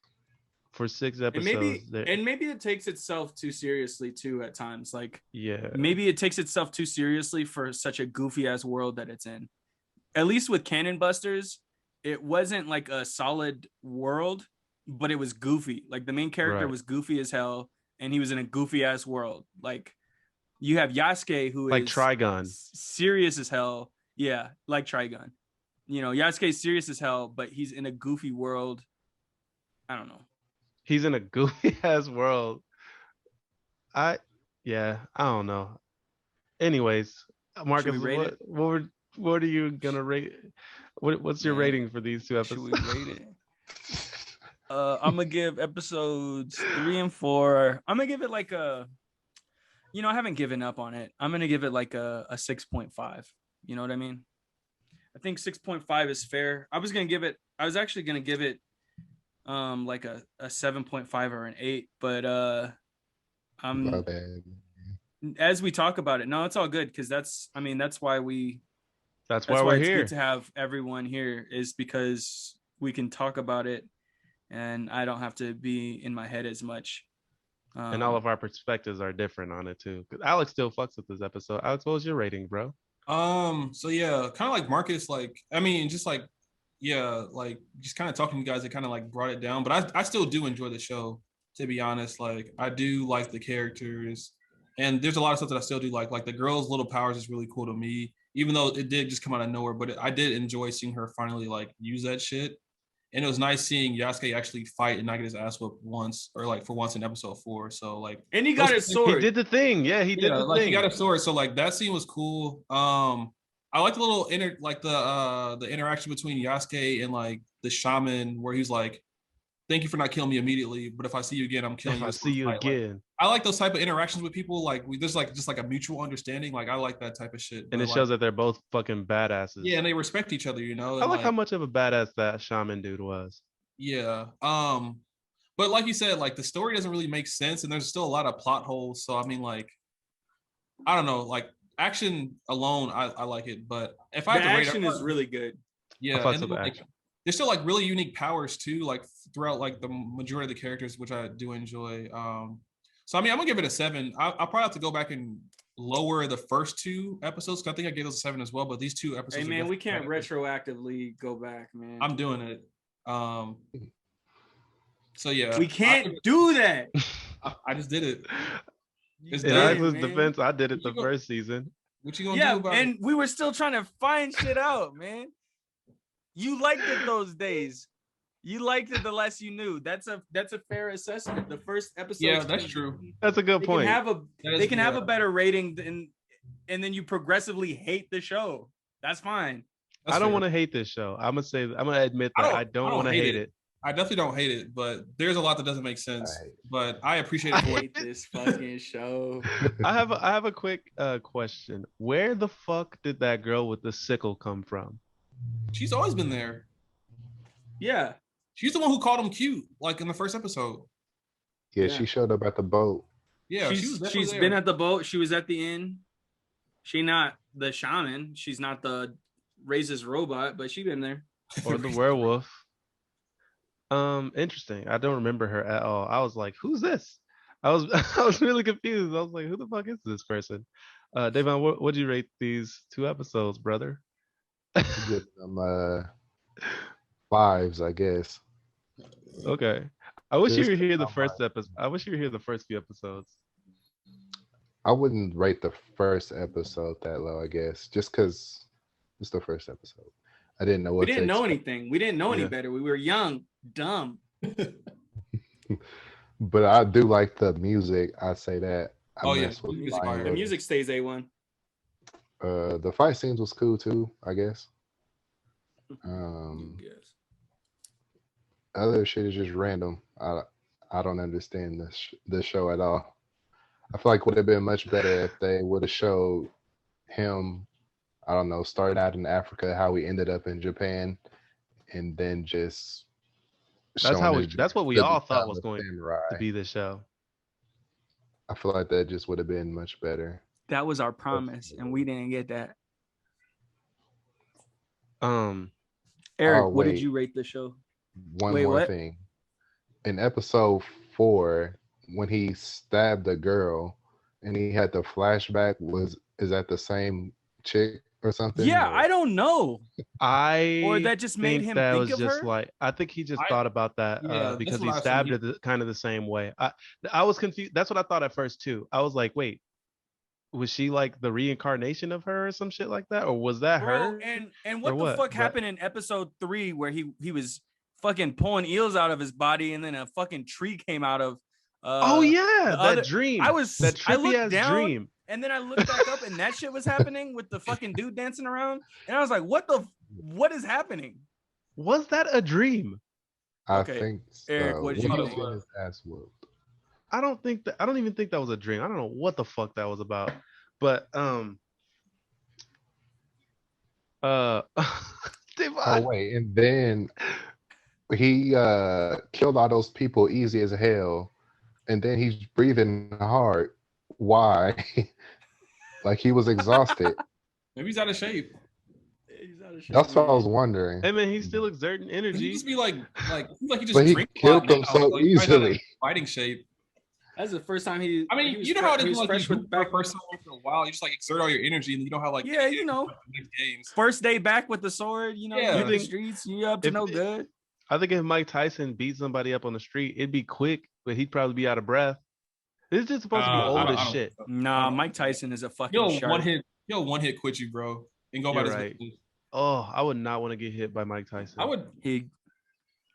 for 6 And episodes. maybe it takes itself too seriously too at times. Like Yeah. maybe it takes itself too seriously for such a goofy ass world that it's in. At least with Cannon Busters, it wasn't like a solid world, but it was goofy. Like the main character Right. was goofy as hell, and he was in a goofy ass world. Like you have Yasuke, who Like is Trigon. serious as hell. Yeah, like Trigon. You know, Yasuke's serious as hell, but he's in a goofy world. I don't know. He's in a goofy ass world. I don't know. Anyways, Marcus, we rate it? what are you gonna rate? What's your Man, rating for these 2 Should episodes? we rate it? I'm gonna give episodes 3 and 4. I'm gonna give it like a, I haven't given up on it. I'm gonna give it like a 6.5. You know what I mean? I think 6.5 is fair. I was actually gonna give it like a 7.5 or an 8, but My I'm bad. as we talk about it. No, it's all good because that's why That's why we're it's here. good to have everyone here, is because we can talk about it and I don't have to be in my head as much. And all of our perspectives are different on it too. Because Alex still fucks with this episode. Alex, what was your rating, bro? So yeah, kind of like Marcus, like I mean, just like yeah, like just kind of talking to you guys, it kind of like brought it down. But I still do enjoy the show, to be honest. Like I do like the characters, and there's a lot of stuff that I still do like. Like the girl's little powers is really cool to me, even though it did just come out of nowhere. But I did enjoy seeing her finally like use that shit. And it was nice seeing Yasuke actually fight and not get his ass whooped once, or like for once in episode 4. So like, And he got his He sword. did the thing. Yeah, he did yeah, the like thing. he got a sword. So like that scene was cool. I like the little the interaction between Yasuke and like the shaman, where he's like, "Thank you for not killing me immediately, but if I see you again, I'm killing If you." I Let's see you fight. Like, again. I like those type of interactions with people. Like there's like just like a mutual understanding. Like I like that type of shit. And But, it like, shows that they're both fucking badasses. yeah, and they respect each other, you know. I And like how much of a badass that shaman dude was. yeah. But like you said, like the story doesn't really make sense, and there's still a lot of plot holes. So I mean, like, I don't know, like action alone, I like it. But if I The had to rate, action is really good. yeah, fucks and with then, the like, action. there's still like really unique powers too, like throughout like the majority of the characters, which I do enjoy. So I mean, I'm gonna give it a 7. I'll probably have to go back and lower the first 2 episodes, 'cause I think I gave those a 7 as well. But these 2 episodes, Hey are man, we definitely can't better. retroactively go back, man. I'm doing it. So yeah, We can't do that. I just did it. It's In done. Axel's man. defense, I did it What you the go- first season. What you gonna Yeah, do about and it? we were still trying to find shit out, man. You liked it those days. You liked it the less you knew. That's a fair assessment. The first episode. Yeah, that's true. That's a good They point. can have a That is- they can have a yeah. better rating than, and then you progressively hate the show. That's fine. That's I don't fair. want to hate this show. I'm gonna admit that I don't want to hate it. I definitely don't hate it, but there's a lot that doesn't make sense. I hate it. But I appreciate I it for what hate this fucking show. I have a quick question. Where the fuck did that girl with the sickle come from? she's always been there. Yeah. She's the one who called him cute, like in the first episode. Yeah, Yeah. she showed up at the boat. Yeah, she was she's definitely there. been at the boat. She was at the inn. She not the shaman. She's not the raises robot, but she been there. Or the werewolf? Interesting. I don't remember her at all. I was like, who's this? I was I was really confused. I was like, who the fuck is this person? Davon, what'd you rate these 2 episodes, brother? Give them 5s, I guess. Okay. I wish you Just were here the about first episode. I wish you were here the first few episodes. I wouldn't rate the first episode that low, I guess, just because it's the first episode. I didn't know what We didn't to know expect. anything. We didn't know any Yeah. better. We were young, dumb. But I do like the music. I say that. I Oh, yeah, mess with the music flying fire. The with it. music stays A1. The fight scenes was cool too, I guess. Yes. Other shit is just random. I I don't understand this show at all. I feel like would have been much better if they would have showed him. I don't know, started out in Africa, how he ended up in Japan, and then just That's showing how his we. That's what we to all thought become was a going to samurai. be the show. I feel like that just would have been much better. That was our promise, and we didn't get that. Eric, Oh what did wait, you rate the show? one Wait, more what? thing. In episode 4, when he stabbed the girl and he had the flashback, is that the same chick or something? Yeah, Or I don't know. Or I that just made think him that think was of just her? like I think he just I thought about that yeah, that's because what he I stabbed assumed. her kind of the same way. I was confused. That's what I thought at first too. I was like, wait, was she like the reincarnation of her or some shit like that, or was that Bro, her? and or what the what? fuck But happened in episode 3 where he was fucking pulling eels out of his body and then a fucking tree came out of oh yeah, the that other dream, I that trippy looked ass down dream. and then I looked back up and that shit was happening with the fucking dude dancing around and I was like, what is happening? Was that a dream? I Okay, think Eric, so. what did When you he was think? getting his ass whooped. I don't think that. I don't even think that was a dream. I don't know what the fuck that was about. But uh, Oh Devon. wait, and then he killed all those people easy as hell, and then he's breathing hard. Why? Like he was exhausted. Maybe he's out of shape. He's out of shape, That's what I was man. wondering. Hey man, he's still exerting He energy. just be like he just But he drinks a killed lot them now. so So he's probably not in easily. fighting shape. That's the first time he I mean, he was you know how it he is was when, like fresh you with hoop for back the first time after a while. You just like exert all your energy, and then you don't have like Yeah, you know. the next games. first day back with the sword, you know, Yeah. you You the think- streets, you up to if no it- good. I think if Mike Tyson beat somebody up on the street, it'd be quick, but he'd probably be out of breath. This is supposed to be I old don't- as I don't shit. think so. Nah, I don't Mike think so. Tyson is a fucking Yo, shark. one hit quit you, bro, and go You're about his right. business. Oh, I would not want to get hit by Mike Tyson. I would,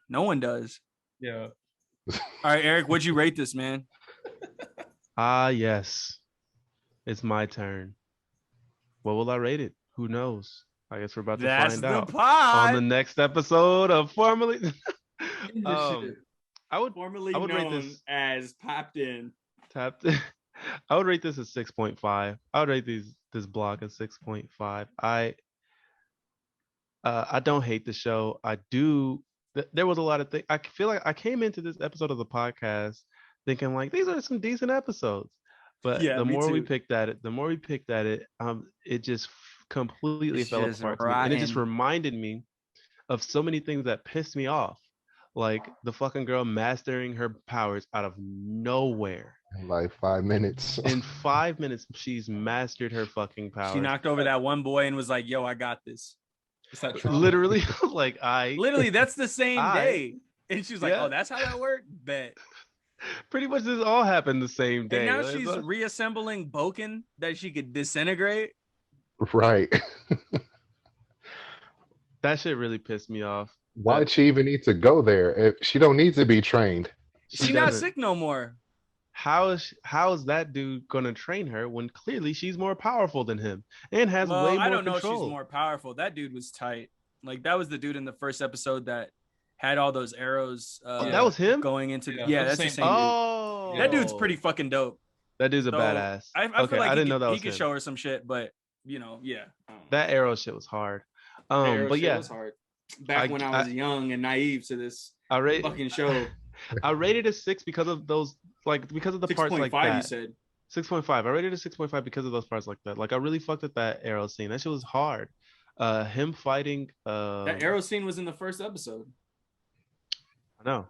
No one does. yeah. All right, Eric, what'd you rate this, man? Ah, yes. It's my turn. What will I rate it? Who knows? I guess we're about to That's find the out pod. on the next episode of Formerly. This shit. I would Formerly I would rate known this- as Popped In. tapped. I would rate this as 6.5. I would rate this block as 6.5. I don't hate the show. I do. There was a lot of things. I feel like I came into this episode of the podcast thinking like these are some decent episodes, but Yeah, the me more we too. picked at it, it just completely It's fell just apart to me, and it just rotten. reminded me of so many things that pissed me off, like the fucking girl mastering her powers out of nowhere. In like 5 minutes. In 5 minutes, she's mastered her fucking powers. She knocked over that one boy and was like, "Yo, I got this." It's that trauma. Literally, like Literally, that's the same I- day. And she was like, Yeah. "Oh, that's how that worked." Bet. pretty much this all happened the same day. And now Like, she's so- reassembling Boken that she could disintegrate. Right. that shit really pissed me off. Why'd she even need to go there? If she don't need to be trained. She's She not doesn't. sick no more. How is that dude gonna train her when clearly she's more powerful than him and has Well, way more I don't know control? if she's more powerful. That dude was tight. Like that was the dude in the first episode that had all those arrows. That was him. going into the, Yeah, yeah, that's that's the the same same dude. Oh, That dude's pretty fucking dope. That dude's a So, badass. I Okay, feel like I didn't he know could, that he was could him. show her some shit, but you know, yeah. I don't know. That arrow shit was hard. The arrow But shit yeah, was hard. Back when I was young and naive to this I rate fucking show. I rated a 6 because of those, like because of the parts like 6.5, that. you said. 6.5. I rated a 6.5 because of those parts like that. Like I really fucked with that arrow scene. That shit was hard. Him fighting. That arrow scene was in the first episode. I know.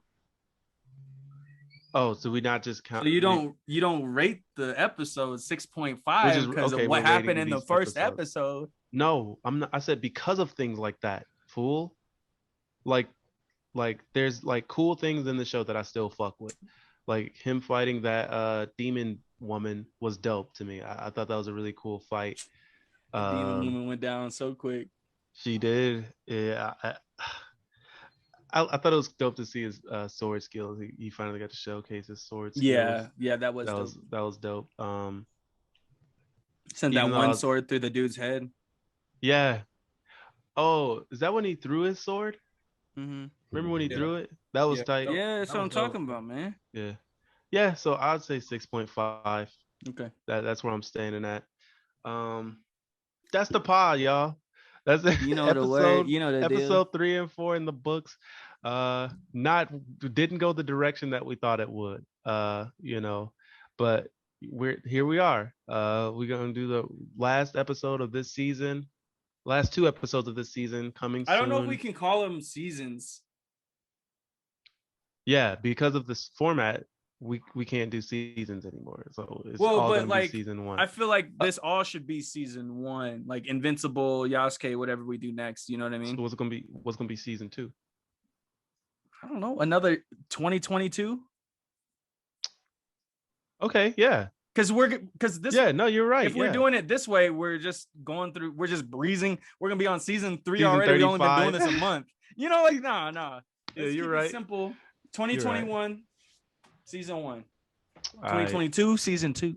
Oh, so we not just count. So you don't rate the episode 6.5 Which is- because okay, of what we're happened rating in the these first episodes. episode. No, I'm not. I said because of things like that, fool. Like there's like cool things in the show that I still fuck with. Like him fighting that demon woman was dope to me. I thought that was a really cool fight. The demon woman went down so quick. She did. Yeah. I thought it was dope to see his sword skills. He finally got to showcase his sword skills. Yeah, that was dope. that was dope. Sent that even though one I was- sword through the dude's head. Yeah. Oh, is that when he threw his sword? Mm-hmm. Remember when he Yeah. threw it? That was Yeah. tight. Yeah, that's That what I'm was dope. talking about, man. Yeah. Yeah. So I'd say 6.5. Okay. That's where I'm standing at. That's the pod, y'all. That's You know the way. episode You know the deal. episode 3 and 4 in the books. Not didn't go the direction that we thought it would. But we are. We're gonna do the last episode of this season. Last 2 episodes of this season coming soon. I don't know if we can call them seasons. Yeah, because of this format, we can't do seasons anymore. So it's Well, all but gonna like, be season 1. I feel like this all should be season 1, like Invincible, Yasuke, whatever we do next. You know what I mean? So what's gonna be season 2? I don't know. Another 2022. Okay, yeah. Because this. Yeah, no, you're right. If we're doing it this way, we're just breezing. We're gonna be on season 3 Season already. We've only been 35. doing this a month. You know, like nah. Yeah, Let's you're keep right. it simple. 2021, season 1. All right. 2022, season 2.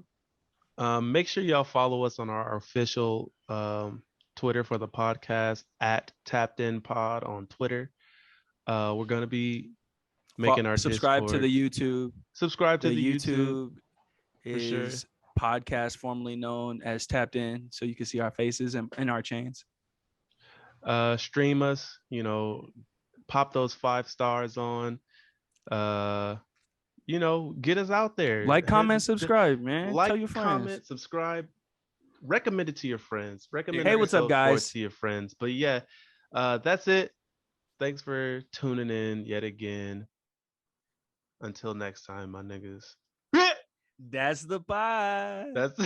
Make sure y'all follow us on our official Twitter for the podcast at Tapped In Pod on Twitter. We're gonna be making our subscribe Discord. to the YouTube. Subscribe to the YouTube for sure. is podcast formerly known as Tapped In, so you can see our faces and our chains. Stream us. Pop those 5 stars on. Get us out there. Like, comment, subscribe, man. Like, tell your friends. comment, subscribe. Recommend it to your friends. Recommend Hey, what's up, episode 4 guys? to your friends. But yeah, that's it. Thanks for tuning in yet again. Until next time, my niggas. That's the pie. That's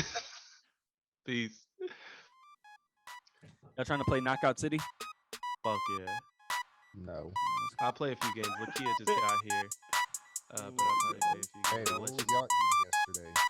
peace. Y'all trying to play Knockout City? Fuck yeah. No. I'll play a few games. Lakia just got here. But I'll probably play a few Hey, games. I'll what let was you- y'all eating yesterday?